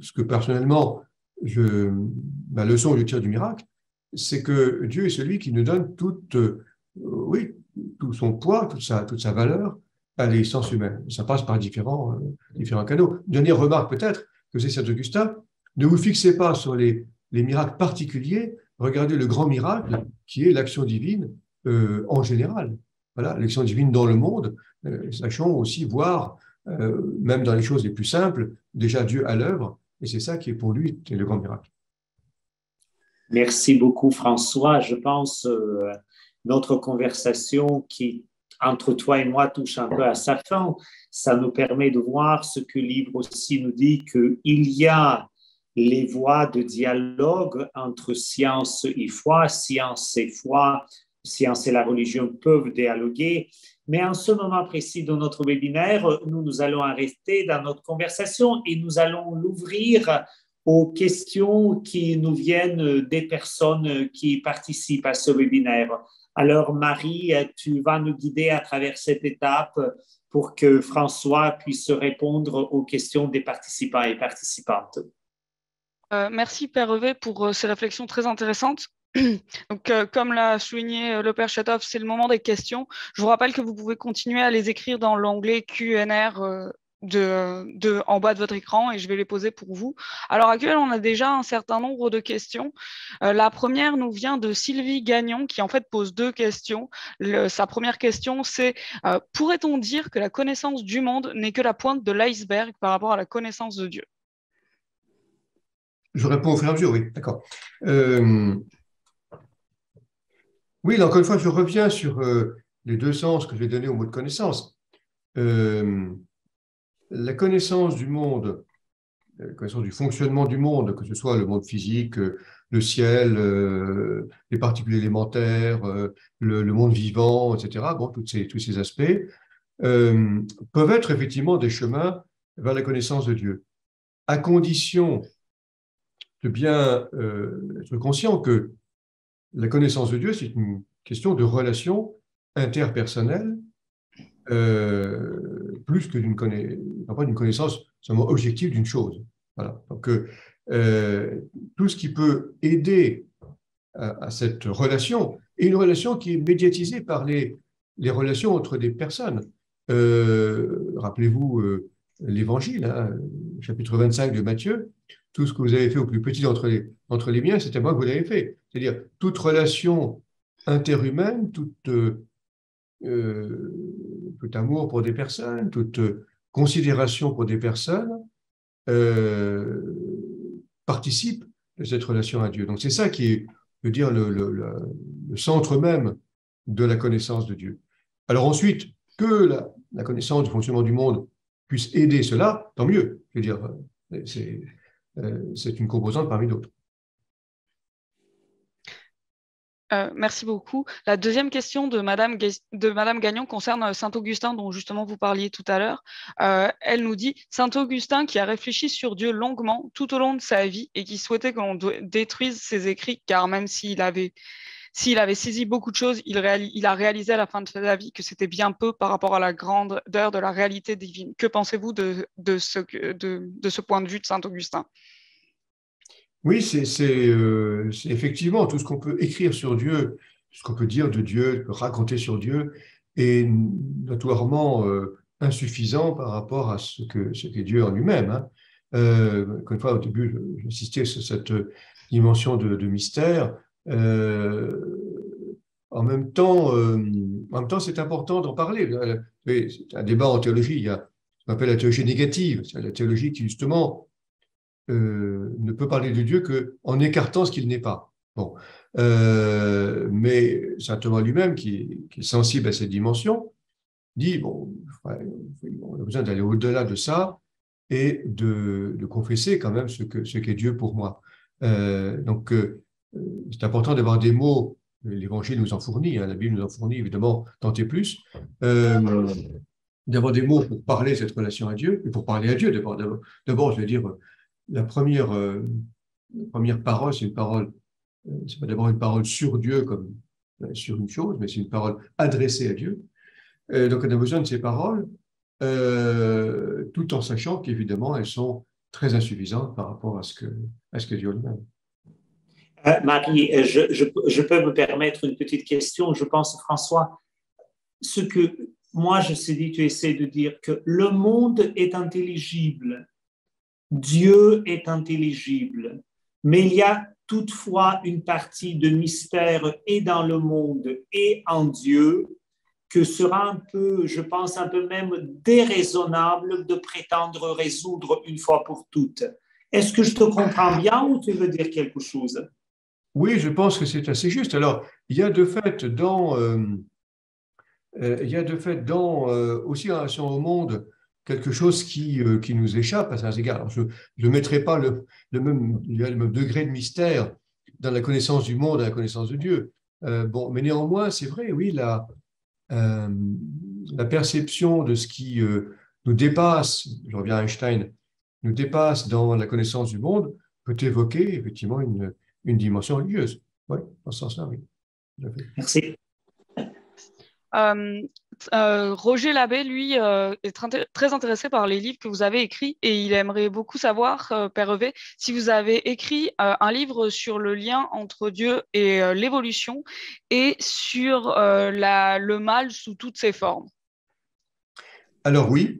ce que personnellement, ma leçon que je tire du miracle, c'est que Dieu est celui qui nous donne oui, tout son poids, toute sa valeur à l'existence humaine. Ça passe par différents canaux. Dernière remarque peut-être, que c'est Saint-Augustin, ne vous fixez pas sur les miracles particuliers, regardez le grand miracle qui est l'action divine en général. Voilà, l'action divine dans le monde, sachons aussi voir, même dans les choses les plus simples, déjà Dieu à l'œuvre, et c'est ça qui est pour lui le grand miracle. Merci beaucoup, François. Je pense notre conversation qui, entre toi et moi, touche un peu à sa fin. Ça nous permet de voir ce que le livre aussi nous dit, qu'il y a les voies de dialogue entre science et foi, science et la religion peuvent dialoguer. Mais en ce moment précis de notre webinaire, nous allons arrêter dans notre conversation et nous allons l'ouvrir aux questions qui nous viennent des personnes qui participent à ce webinaire. Alors, Marie, tu vas nous guider à travers cette étape pour que François puisse répondre aux questions des participants et participantes. Merci, Père Hervé, pour ces réflexions très intéressantes. Donc, comme l'a souligné le Père Chatov, c'est le moment des questions. Je vous rappelle que vous pouvez continuer à les écrire dans l'onglet Q&R en bas de votre écran et je vais les poser pour vous. À l'heure actuelle, on a déjà un certain nombre de questions. La première nous vient de Sylvie Gagnon qui en fait pose deux questions. Sa première question, c'est pourrait-on dire que la connaissance du monde n'est que la pointe de l'iceberg par rapport à la connaissance de Dieu? Je réponds au fur et à mesure, oui, d'accord. Oui, là, encore une fois, je reviens sur les deux sens que j'ai donnés au mot de connaissance. La connaissance du monde, la connaissance du fonctionnement du monde, que ce soit le monde physique, le ciel, les particules élémentaires, le monde vivant, etc., bon, tous ces aspects, peuvent être effectivement des chemins vers la connaissance de Dieu, à condition de bien être conscient que la connaissance de Dieu, c'est une question de relation interpersonnelle, plus que d'une connaissance seulement objective d'une chose. Voilà. Donc, tout ce qui peut aider à cette relation, et une relation qui est médiatisée par les relations entre des personnes. Rappelez-vous l'Évangile, hein, chapitre 25 de Matthieu, tout ce que vous avez fait au plus petit d'entre les miens, c'est à moi que vous l'avez fait. C'est-à-dire, toute relation interhumaine, tout amour pour des personnes, toute considération pour des personnes participe de cette relation à Dieu. Donc, c'est ça qui est, je veux dire, le centre même de la connaissance de Dieu. Alors ensuite, que la connaissance du fonctionnement du monde puisse aider cela, tant mieux. Je veux dire, c'est une composante parmi d'autres. Merci beaucoup. La deuxième question de Madame Gagnon concerne Saint-Augustin, dont justement vous parliez tout à l'heure. Elle nous dit « Saint-Augustin qui a réfléchi sur Dieu longuement tout au long de sa vie et qui souhaitait que l'on détruise ses écrits, car même s'il avait saisi beaucoup de choses, il a réalisé à la fin de sa vie que c'était bien peu par rapport à la grandeur de la réalité divine. Que pensez-vous de ce point de vue de Saint-Augustin ?» Oui, c'est effectivement tout ce qu'on peut écrire sur Dieu ce qu'on peut dire de Dieu, raconter sur Dieu, est notoirement insuffisant par rapport à ce qu'est Dieu en lui-même. Hein. Encore une fois, au début, j'insistais sur cette dimension de mystère. En même temps, c'est important d'en parler. C'est un débat en théologie. Il y a ce qu'on appelle la théologie négative, c'est la théologie qui, justement, ne peut parler de Dieu qu'en écartant ce qu'il n'est pas. Bon. Mais saint Thomas lui-même, qui est sensible à cette dimension, dit, bon, on a besoin d'aller au-delà de ça et de confesser quand même ce qu'est Dieu pour moi. Donc, c'est important d'avoir des mots. L'Évangile nous en fournit, hein, la Bible nous en fournit évidemment tant et plus, d'avoir des mots pour parler de cette relation à Dieu, et pour parler à Dieu d'abord, je veux dire, la première parole, c'est pas d'abord une parole sur Dieu comme sur une chose, mais c'est une parole adressée à Dieu. Donc on a besoin de ces paroles, tout en sachant qu'évidemment elles sont très insuffisantes par rapport à ce que Dieu lui-même. Marie, je peux me permettre une petite question. Je pense, François, ce que moi je sais dit, tu essaies de dire que le monde est intelligible, Dieu est intelligible, mais il y a toutefois une partie de mystère et dans le monde et en Dieu que sera un peu, je pense, un peu même déraisonnable de prétendre résoudre une fois pour toutes. Est-ce que je te comprends bien ou tu veux dire quelque chose? Oui, je pense que c'est assez juste. Alors, il y a de fait aussi en relation au monde quelque chose qui nous échappe à certains égards. Alors, je ne mettrai pas le même degré de mystère dans la connaissance du monde et la connaissance de Dieu. Bon, mais néanmoins, c'est vrai, oui, la perception de ce qui nous dépasse, je reviens à Einstein, nous dépasse dans la connaissance du monde, peut évoquer effectivement une dimension religieuse. Oui, dans ce sens-là, oui. Merci. Roger Labbé, lui, est très intéressé par les livres que vous avez écrits et il aimerait beaucoup savoir, Père Hervé, si vous avez écrit un livre sur le lien entre Dieu et l'évolution et sur le mal sous toutes ses formes. Alors oui,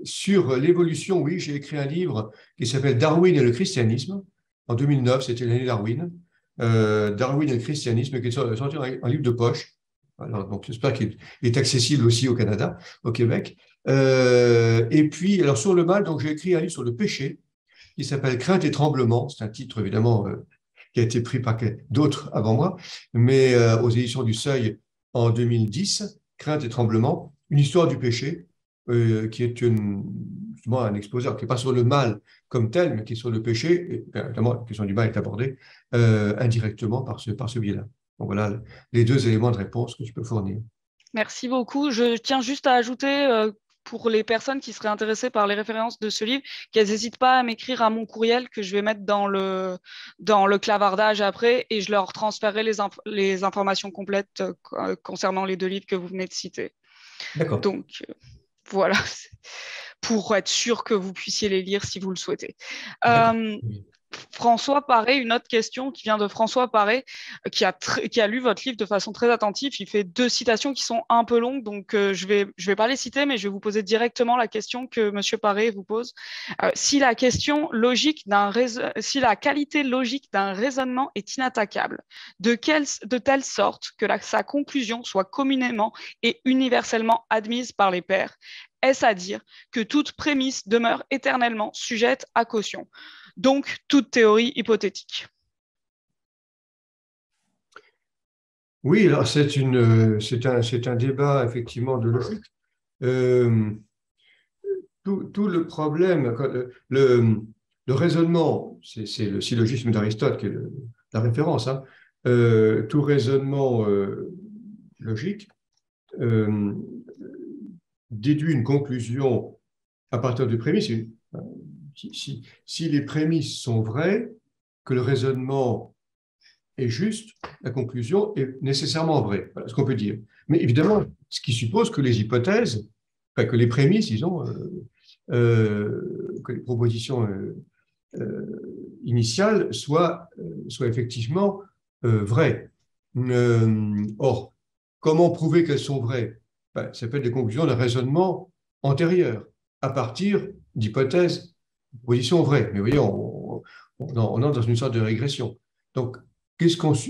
sur l'évolution, oui, j'ai écrit un livre qui s'appelle Darwin et le christianisme. En 2009, c'était l'année Darwin. Darwin et le christianisme, qui est sorti un livre de poche. Alors, donc, j'espère qu'il est accessible aussi au Canada, au Québec. Et puis, alors sur le mal, donc j'ai écrit un livre sur le péché qui s'appelle Crainte et tremblement. C'est un titre évidemment qui a été pris par d'autres avant moi, mais aux éditions du Seuil en 2010. Crainte et tremblement, une histoire du péché, qui est justement un exposé, qui n'est pas sur le mal comme tel, mais qui est sur le péché. Et, évidemment, la question du mal est abordée indirectement par ce biais-là. Donc voilà les deux éléments de réponse que je peux fournir. Merci beaucoup. Je tiens juste à ajouter pour les personnes qui seraient intéressées par les références de ce livre, qu'elles n'hésitent pas à m'écrire à mon courriel que je vais mettre dans le clavardage après et je leur transférerai les informations complètes concernant les deux livres que vous venez de citer. D'accord. Donc, voilà, pour être sûr que vous puissiez les lire si vous le souhaitez. François Paré, une autre question qui vient de François Paré, qui a lu votre livre de façon très attentive. Il fait deux citations qui sont un peu longues, donc je vais pas les citer, mais je vais vous poser directement la question que Monsieur Paré vous pose. Si la qualité logique d'un raisonnement est inattaquable, de telle sorte que sa conclusion soit communément et universellement admise par les pairs, est-ce à dire que toute prémisse demeure éternellement sujette à caution? Donc, toute théorie hypothétique. Oui, alors c'est un débat effectivement de logique. Tout le problème, le raisonnement, c'est le syllogisme d'Aristote qui est la référence, hein, tout raisonnement logique déduit une conclusion à partir de prémices. Si les prémices sont vraies, que le raisonnement est juste, la conclusion est nécessairement vraie. Voilà ce qu'on peut dire. Mais évidemment, ce qui suppose que les hypothèses, enfin, que les prémices, disons, que les propositions initiales soient effectivement vraies. Or, comment prouver qu'elles sont vraies? Ben, ça peut être des conclusions d'un raisonnement antérieur, à partir d'hypothèses, positions vraies. Mais vous voyez, on entre dans une sorte de régression. Donc,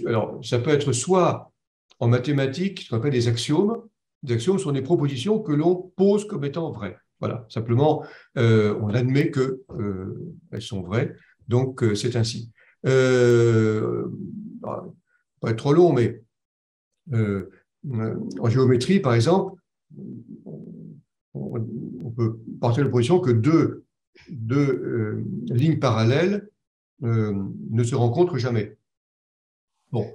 alors, ça peut être soit en mathématiques, ce qu'on appelle des axiomes. Des axiomes sont des propositions que l'on pose comme étant vraies. Voilà, simplement, on admet qu'elles sont vraies, donc c'est ainsi. Pas être trop long, mais en géométrie, par exemple, on peut partir de la position que deux lignes parallèles ne se rencontrent jamais. Bon,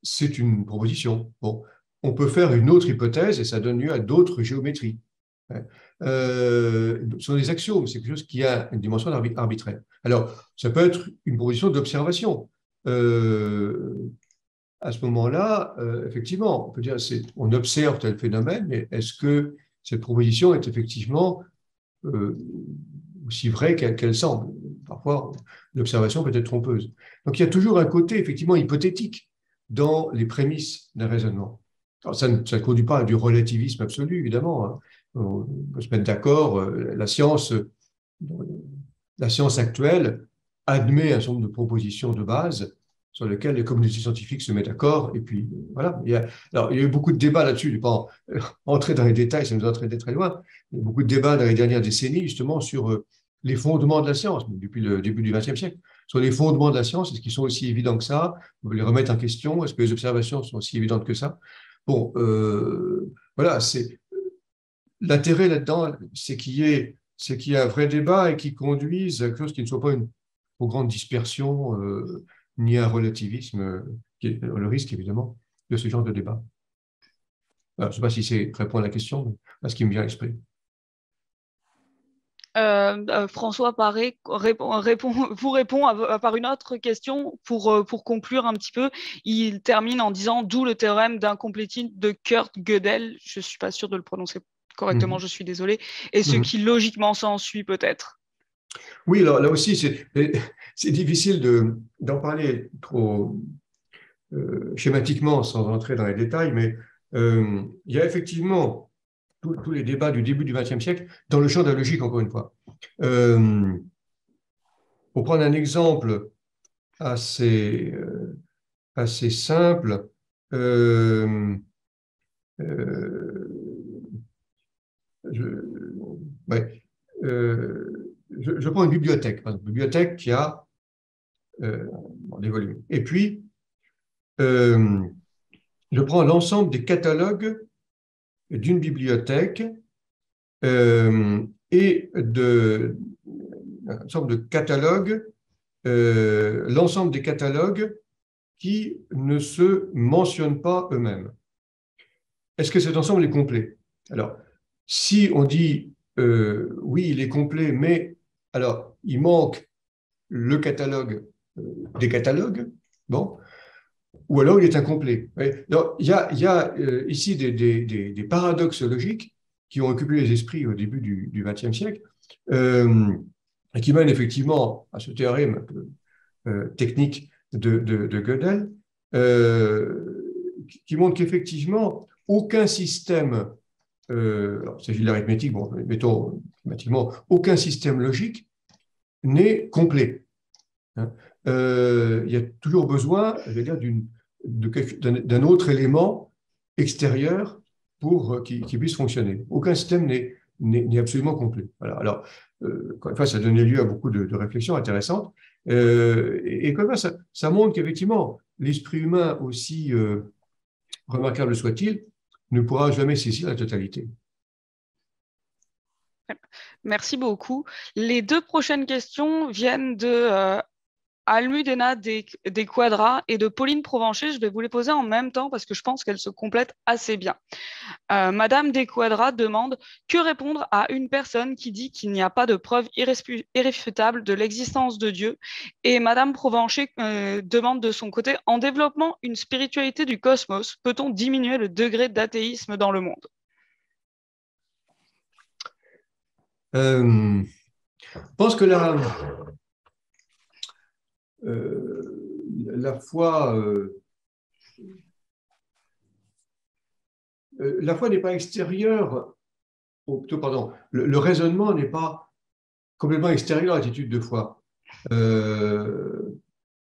c'est une proposition. Bon, on peut faire une autre hypothèse et ça donne lieu à d'autres géométries. Ce sont des axiomes, c'est quelque chose qui a une dimension arbitraire. Alors, ça peut être une proposition d'observation. À ce moment-là, effectivement, on peut dire on observe tel phénomène, mais est-ce que cette proposition est effectivement aussi vraie qu'elle semble? Parfois, l'observation peut être trompeuse. Donc, il y a toujours un côté effectivement hypothétique dans les prémices d'un raisonnement. Alors, ça ne conduit pas à du relativisme absolu, évidemment, hein. On peut se mettre d'accord, la science actuelle admet un certain nombre de propositions de base sur lesquelles les communautés scientifiques se mettent d'accord. Et puis, voilà. Il y a eu beaucoup de débats là-dessus. Je ne vais pas entrer dans les détails, ça nous entraînerait très loin. Il y a beaucoup de débats dans les dernières décennies, justement, sur les fondements de la science, depuis le début du XXe siècle. Sur les fondements de la science, est-ce qu'ils sont aussi évidents que ça? On veut les remettre en question. Est-ce que les observations sont aussi évidentes que ça? Bon, voilà, l'intérêt là-dedans, c'est qu'il y ait un vrai débat et qui conduise à quelque chose qui ne soit pas une trop grande dispersion, ni un relativisme, qui est le risque, évidemment, de ce genre de débat. Alors, je ne sais pas si c'est répond à la question, mais c'est ce qui me vient à l'esprit. François Paré vous répond par une autre question pour conclure un petit peu. Il termine en disant d'où le théorème d'incomplétude de Kurt Gödel. Je ne suis pas sûr de le prononcer correctement, je suis désolé. Et ce qui logiquement s'ensuit peut-être. Oui, alors là aussi, c'est difficile d'en parler trop schématiquement sans entrer dans les détails, mais il y a effectivement tous les débats du début du XXe siècle dans le champ de la logique, encore une fois. Pour prendre un exemple assez simple, je prends une bibliothèque, une bibliothèque qui a des volumes. Et puis, je prends l'ensemble des catalogues d'une bibliothèque et une sorte de catalogue, l'ensemble des catalogues qui ne se mentionnent pas eux-mêmes. Est-ce que cet ensemble est complet? Alors, si on dit oui, il est complet, mais alors il manque le catalogue des catalogues, bon, ou alors il est incomplet. Donc, il y a ici des paradoxes logiques qui ont occupé les esprits au début du XXe siècle, et qui mènent effectivement à ce théorème un peu technique de Gödel, qui montre qu'effectivement, aucun système, alors il s'agit de l'arithmétique, bon, mettons mathématiquement, aucun système logique n'est complet. Hein. Il y a toujours besoin, je veux dire, d'un autre élément extérieur pour qui puisse fonctionner. Aucun système n'est absolument complet. Voilà. Alors, encore une fois, ça a donné lieu à beaucoup de réflexions intéressantes. Et comme ça montre qu'effectivement, l'esprit humain, aussi remarquable soit-il, ne pourra jamais saisir la totalité. Merci beaucoup. Les deux prochaines questions viennent de Almudena des Quadras et de Pauline Provencher. Je vais vous les poser en même temps parce que je pense qu'elles se complètent assez bien. Madame des Quadras demande que répondre à une personne qui dit qu'il n'y a pas de preuve irréfutable de l'existence de Dieu. Et Madame Provencher demande de son côté, en développant une spiritualité du cosmos, peut-on diminuer le degré d'athéisme dans le monde? Je pense que la foi n'est pas extérieure, pardon, le raisonnement n'est pas complètement extérieur à l'attitude de foi.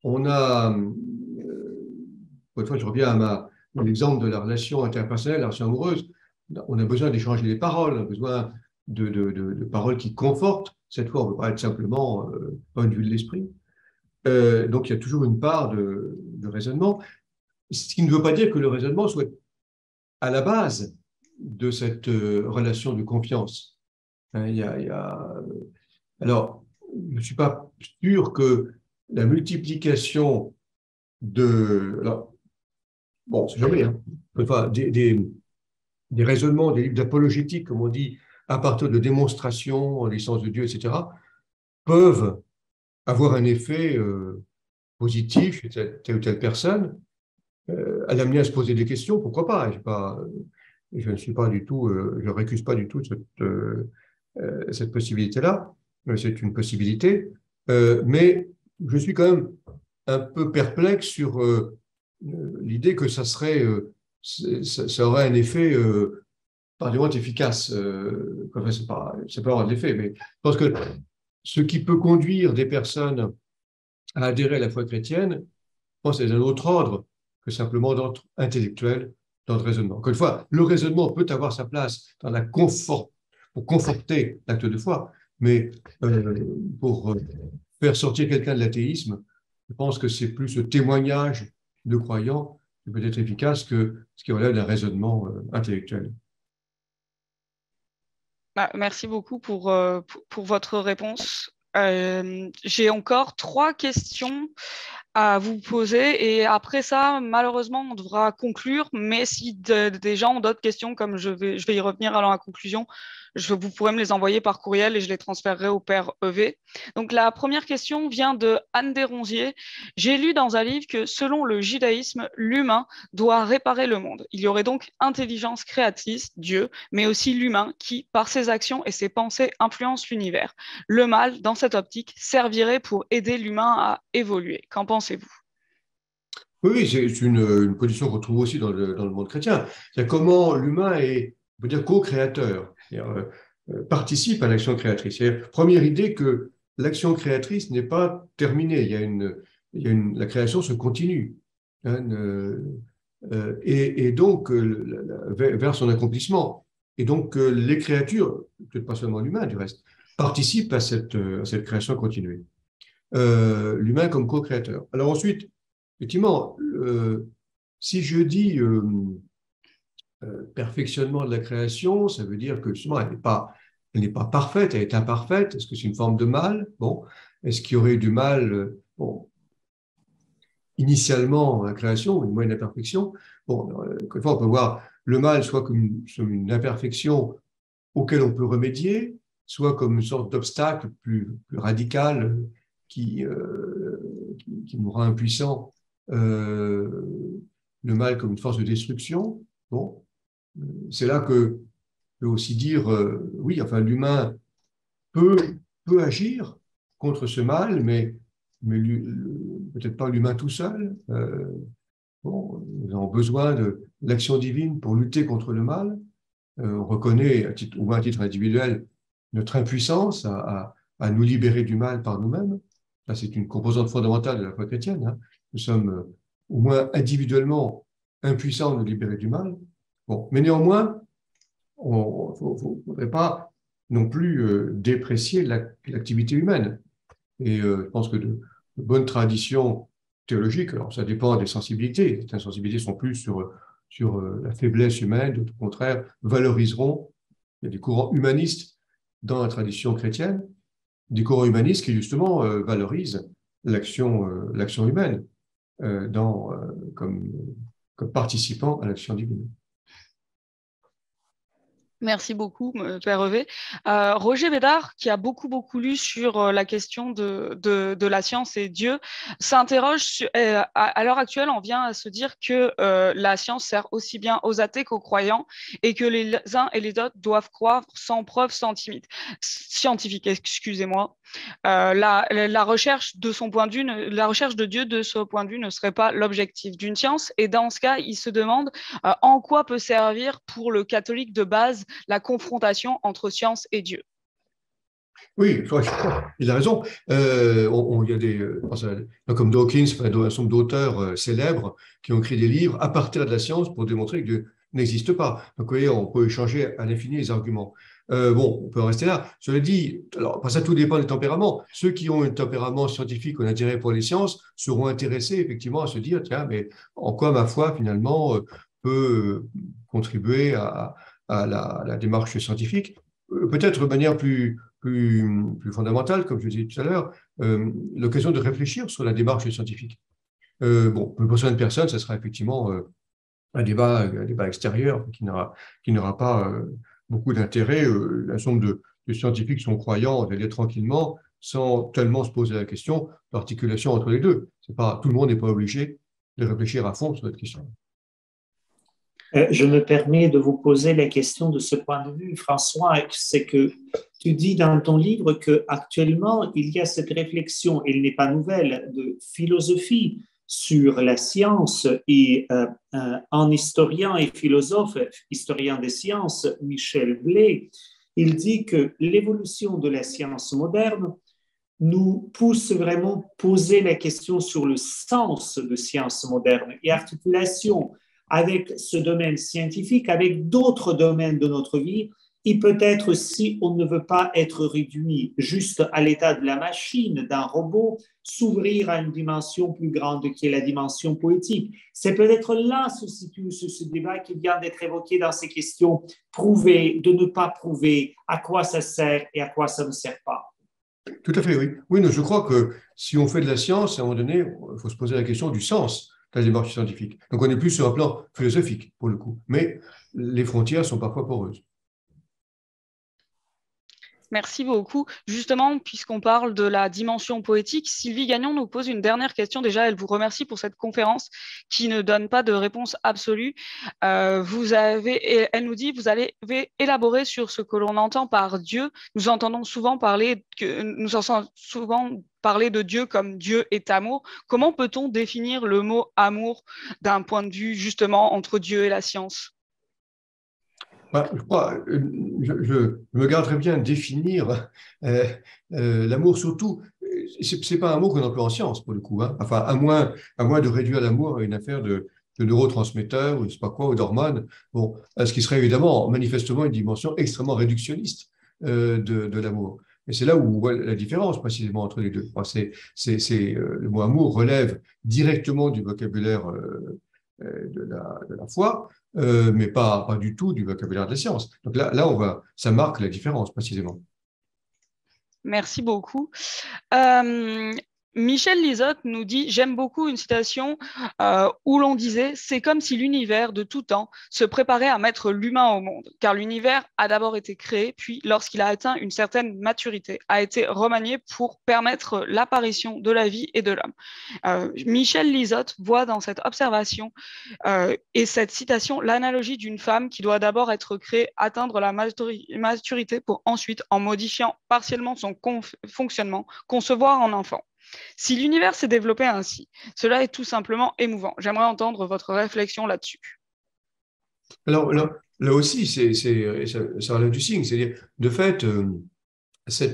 On a, une fois je reviens à mon exemple de la relation interpersonnelle, la relation amoureuse, on a besoin d'échanger les paroles, on a besoin de paroles qui confortent. Cette fois, on ne peut pas être simplement point de vue de l'esprit. Donc, il y a toujours une part de raisonnement, ce qui ne veut pas dire que le raisonnement soit à la base de cette relation de confiance. Hein, alors, je ne suis pas sûr que la multiplication alors, bon, c'est jamais, hein, enfin, des raisonnements, des livres d'apologétique, comme on dit, à partir de démonstrations, l'essence de Dieu, etc., peuvent avoir un effet positif chez telle ou telle personne, à l'amener à se poser des questions, pourquoi pas, je ne suis pas du tout, je ne récuse pas du tout cette possibilité-là, c'est une possibilité, mais je suis quand même un peu perplexe sur l'idée que ça aurait un effet particulièrement efficace. Enfin, ça peut avoir de l'effet, mais je pense que ce qui peut conduire des personnes à adhérer à la foi chrétienne, je pense, c'est d'un autre ordre que simplement d'ordre intellectuel, d'ordre raisonnement. Encore une fois, le raisonnement peut avoir sa place dans pour conforter l'acte de foi, mais pour faire sortir quelqu'un de l'athéisme, je pense que c'est plus ce témoignage de croyants qui peut être efficace que ce qui relève d'un raisonnement intellectuel. Merci beaucoup pour votre réponse. J'ai encore 3 questions à vous poser et après ça, malheureusement, on devra conclure. Mais si des gens ont d'autres questions, comme je vais y revenir à la conclusion, vous pourrez me les envoyer par courriel et je les transférerai au père EV. Donc la première question vient de Anne Desronziers. J'ai lu dans un livre que selon le judaïsme, l'humain doit réparer le monde. Il y aurait donc intelligence créatrice, Dieu, mais aussi l'humain qui, par ses actions et ses pensées, influence l'univers. Le mal, dans cette optique, servirait pour aider l'humain à évoluer. Qu'en pensez-vous? Oui, c'est une position qu'on trouve aussi dans le monde chrétien. C'est comment l'humain est, on peut dire, co-créateur, participe à l'action créatrice. Première idée que l'action créatrice n'est pas terminée. La création se continue. Hein, et donc, vers son accomplissement. Et donc, les créatures, peut-être pas seulement l'humain du reste, participent à cette création continuée. L'humain comme co-créateur. Alors ensuite, effectivement, si je dis perfectionnement de la création, ça veut dire que justement, elle n'est pas parfaite, elle est imparfaite. Est-ce que c'est une forme de mal? Bon, est-ce qu'il y aurait du mal bon, initialement la création, une moyenne imperfection? Bon, quelquefois, on peut voir le mal soit comme une imperfection auquel on peut remédier, soit comme une sorte d'obstacle plus radical qui nous rend impuissants, le mal comme une force de destruction. Bon, c'est là que on peut aussi dire, oui, enfin, l'humain peut agir contre ce mal, mais peut-être pas l'humain tout seul. Bon, nous avons besoin de l'action divine pour lutter contre le mal. On reconnaît, au moins à titre individuel, notre impuissance à nous libérer du mal par nous-mêmes. Ça, c'est une composante fondamentale de la foi chrétienne. Hein. Nous sommes au moins individuellement impuissants à nous libérer du mal. Bon, mais néanmoins, il ne faudrait pas non plus déprécier l'activité humaine. Et je pense que de bonnes traditions théologiques, alors ça dépend des sensibilités. Certaines sensibilités sont plus sur la faiblesse humaine, d'autres, au contraire, valoriseront. Il y a des courants humanistes dans la tradition chrétienne, des courants humanistes qui, justement, valorisent l'action humaine comme participant à l'action divine. Merci beaucoup, Père Hervé. Roger Bédard, qui a beaucoup lu sur la question de la science et Dieu, s'interroge à l'heure actuelle, on vient à se dire que la science sert aussi bien aux athées qu'aux croyants et que les uns et les autres doivent croire sans preuve scientifique, excusez-moi. La recherche de son point de vue, la recherche de Dieu de ce point de vue ne serait pas l'objectif d'une science. Et dans ce cas, il se demande en quoi peut servir pour le catholique de base la confrontation entre science et Dieu. Oui, il a raison. Il y a comme Dawkins, enfin, un certain nombre d'auteurs célèbres qui ont écrit des livres à partir de la science pour démontrer que Dieu n'existe pas. Donc, vous voyez, on peut échanger à l'infini les arguments. Bon, on peut en rester là. Cela dit, alors, ça, tout dépend des tempéraments. Ceux qui ont un tempérament scientifique ou un intérêt pour les sciences seront intéressés, effectivement, à se dire, tiens, mais en quoi ma foi, finalement, peut contribuer à la démarche scientifique? Peut-être de manière plus fondamentale, comme je disais tout à l'heure, l'occasion de réfléchir sur la démarche scientifique. Bon, pour certaines personnes, ce sera effectivement un débat extérieur qui n'aura pas beaucoup d'intérêt. Un certain nombre de scientifiques sont croyants d'aller tranquillement sans tellement se poser la question de l'articulation entre les deux. Tout le monde n'est pas obligé de réfléchir à fond sur cette question. Je me permets de vous poser la question de ce point de vue, François, c'est que tu dis dans ton livre qu'actuellement, il y a cette réflexion, elle n'est pas nouvelle, de philosophie sur la science et un historien et philosophe, historien des sciences, Michel Blais, il dit que l'évolution de la science moderne nous pousse vraiment à poser la question sur le sens de science moderne et articulation avec ce domaine scientifique, avec d'autres domaines de notre vie, et peut-être si on ne veut pas être réduit juste à l'état de la machine, d'un robot, s'ouvrir à une dimension plus grande qui est la dimension poétique. C'est peut-être là se situe ce débat qui vient d'être évoqué dans ces questions, prouver, de ne pas prouver, à quoi ça sert et à quoi ça ne sert pas. Tout à fait, oui. Oui, je crois que si on fait de la science, à un moment donné, il faut se poser la question du sens de la démarche scientifique. Donc, on est plus sur un plan philosophique, pour le coup. Mais les frontières sont parfois poreuses. Merci beaucoup. Justement, puisqu'on parle de la dimension poétique, Sylvie Gagnon nous pose une dernière question. Déjà, elle vous remercie pour cette conférence qui ne donne pas de réponse absolue. Elle nous dit, vous avez élaboré sur ce que l'on entend par Dieu. Nous entendons souvent parler de Dieu comme Dieu est amour. Comment peut-on définir le mot amour d'un point de vue justement entre Dieu et la science ? Je crois, je me garderais bien de définir l'amour, surtout, c'est pas un mot qu'on emploie en science, pour le coup. Hein. Enfin, à moins de réduire l'amour à une affaire de neurotransmetteurs, ou je sais pas quoi, ou d'hormones. Bon, ce qui serait évidemment, manifestement, une dimension extrêmement réductionniste de l'amour. Et c'est là où on voit la différence, précisément, entre les deux. Enfin, le mot amour relève directement du vocabulaire de la foi, mais pas du tout du vocabulaire de la science. Donc là, ça marque la différence, précisément. Merci beaucoup. Michel Lisotte nous dit « J'aime beaucoup une citation où l'on disait « C'est comme si l'univers de tout temps se préparait à mettre l'humain au monde, car l'univers a d'abord été créé, puis lorsqu'il a atteint une certaine maturité, a été remanié pour permettre l'apparition de la vie et de l'homme. » Michel Lisotte voit dans cette observation et cette citation l'analogie d'une femme qui doit d'abord être créée, atteindre la maturité pour ensuite, en modifiant partiellement son fonctionnement, concevoir un enfant. Si l'univers s'est développé ainsi, cela est tout simplement émouvant. J'aimerais entendre votre réflexion là-dessus. Alors là aussi, ça relève du signe, c'est-à-dire de fait,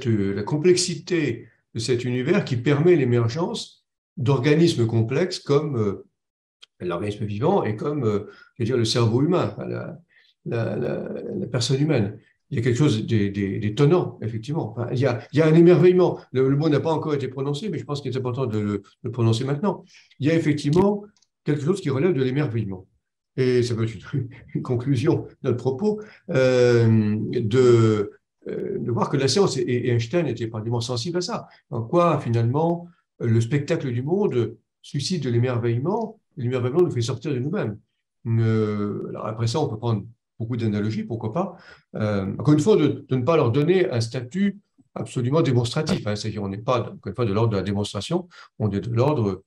la complexité de cet univers qui permet l'émergence d'organismes complexes comme l'organisme vivant et comme je veux dire, le cerveau humain, la personne humaine. Il y a quelque chose d'étonnant, effectivement. Enfin, il y a un émerveillement. Le mot n'a pas encore été prononcé, mais je pense qu'il est important de le prononcer maintenant. Il y a effectivement quelque chose qui relève de l'émerveillement. Et ça peut être une conclusion de notre propos, de voir que la science et Einstein étaient particulièrement sensibles à ça. En quoi, finalement, le spectacle du monde suscite de l'émerveillement. L'émerveillement nous fait sortir de nous-mêmes. Alors après ça, on peut prendre beaucoup d'analogies, pourquoi pas. Encore une fois, de ne pas leur donner un statut absolument démonstratif. Hein. C'est-à-dire qu'on n'est pas, encore une fois, de l'ordre de la démonstration, on est de l'ordre...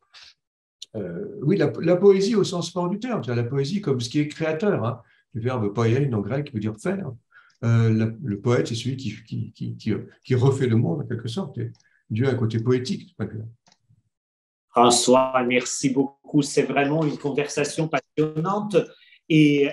oui, la poésie au sens fort du terme, c'est-à-dire la poésie comme ce qui est créateur, hein, du verbe poiein en grec qui veut dire faire. Le poète, c'est celui qui refait le monde en quelque sorte. Et Dieu a un côté poétique. François, merci beaucoup. C'est vraiment une conversation passionnante et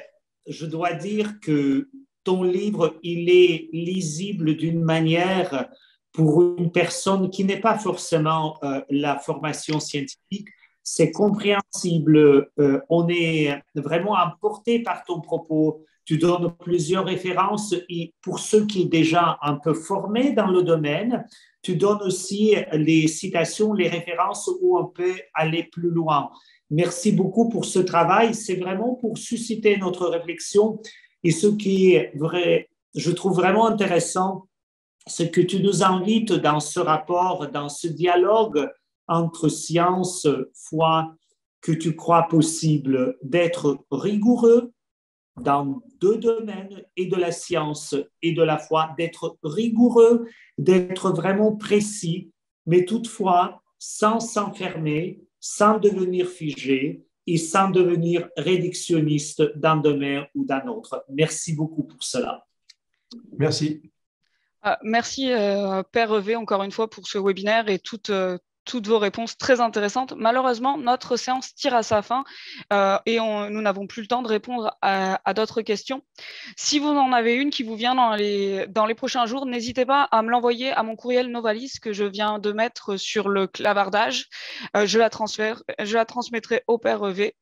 je dois dire que ton livre, il est lisible d'une manière pour une personne qui n'est pas forcément la formation scientifique. C'est compréhensible. On est vraiment emporté par ton propos. Tu donnes plusieurs références et pour ceux qui sont déjà un peu formés dans le domaine, tu donnes aussi les citations, les références où on peut aller plus loin. Merci beaucoup pour ce travail. C'est vraiment pour susciter notre réflexion. Et ce qui est vrai, je trouve vraiment intéressant, c'est que tu nous invites dans ce rapport, dans ce dialogue entre science, foi, que tu crois possible d'être rigoureux dans deux domaines, et de la science et de la foi, d'être rigoureux, d'être vraiment précis, mais toutefois sans s'enfermer, sans devenir figé et sans devenir réductionniste d'un domaine ou d'un autre. Merci beaucoup pour cela. Merci. Merci, Père Hervé, encore une fois, pour ce webinaire et toutes vos réponses très intéressantes. Malheureusement, notre séance tire à sa fin et nous n'avons plus le temps de répondre à d'autres questions. Si vous en avez une qui vous vient dans les prochains jours, n'hésitez pas à me l'envoyer à mon courriel Novalis que je viens de mettre sur le clavardage. Je la transmettrai au Père Hervé.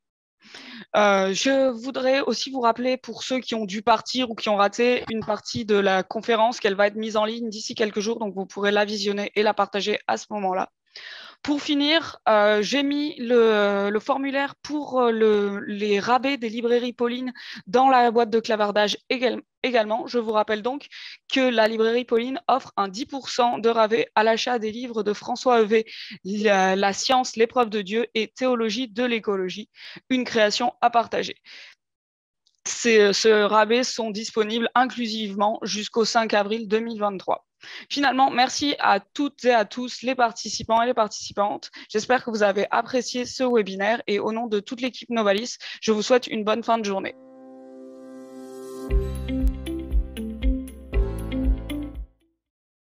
Je voudrais aussi vous rappeler, pour ceux qui ont dû partir ou qui ont raté une partie de la conférence, qu'elle va être mise en ligne d'ici quelques jours, donc vous pourrez la visionner et la partager à ce moment-là. Pour finir, j'ai mis le formulaire pour les rabais des librairies Pauline dans la boîte de clavardage également. Je vous rappelle donc que la librairie Pauline offre un 10% de rabais à l'achat des livres de François Hervé, La science, l'épreuve de Dieu et Théologie de l'écologie, une création à partager. Ce rabais sont disponibles inclusivement jusqu'au 5 avril 2023. Finalement, merci à toutes et à tous les participants et les participantes. J'espère que vous avez apprécié ce webinaire et au nom de toute l'équipe Novalis, je vous souhaite une bonne fin de journée.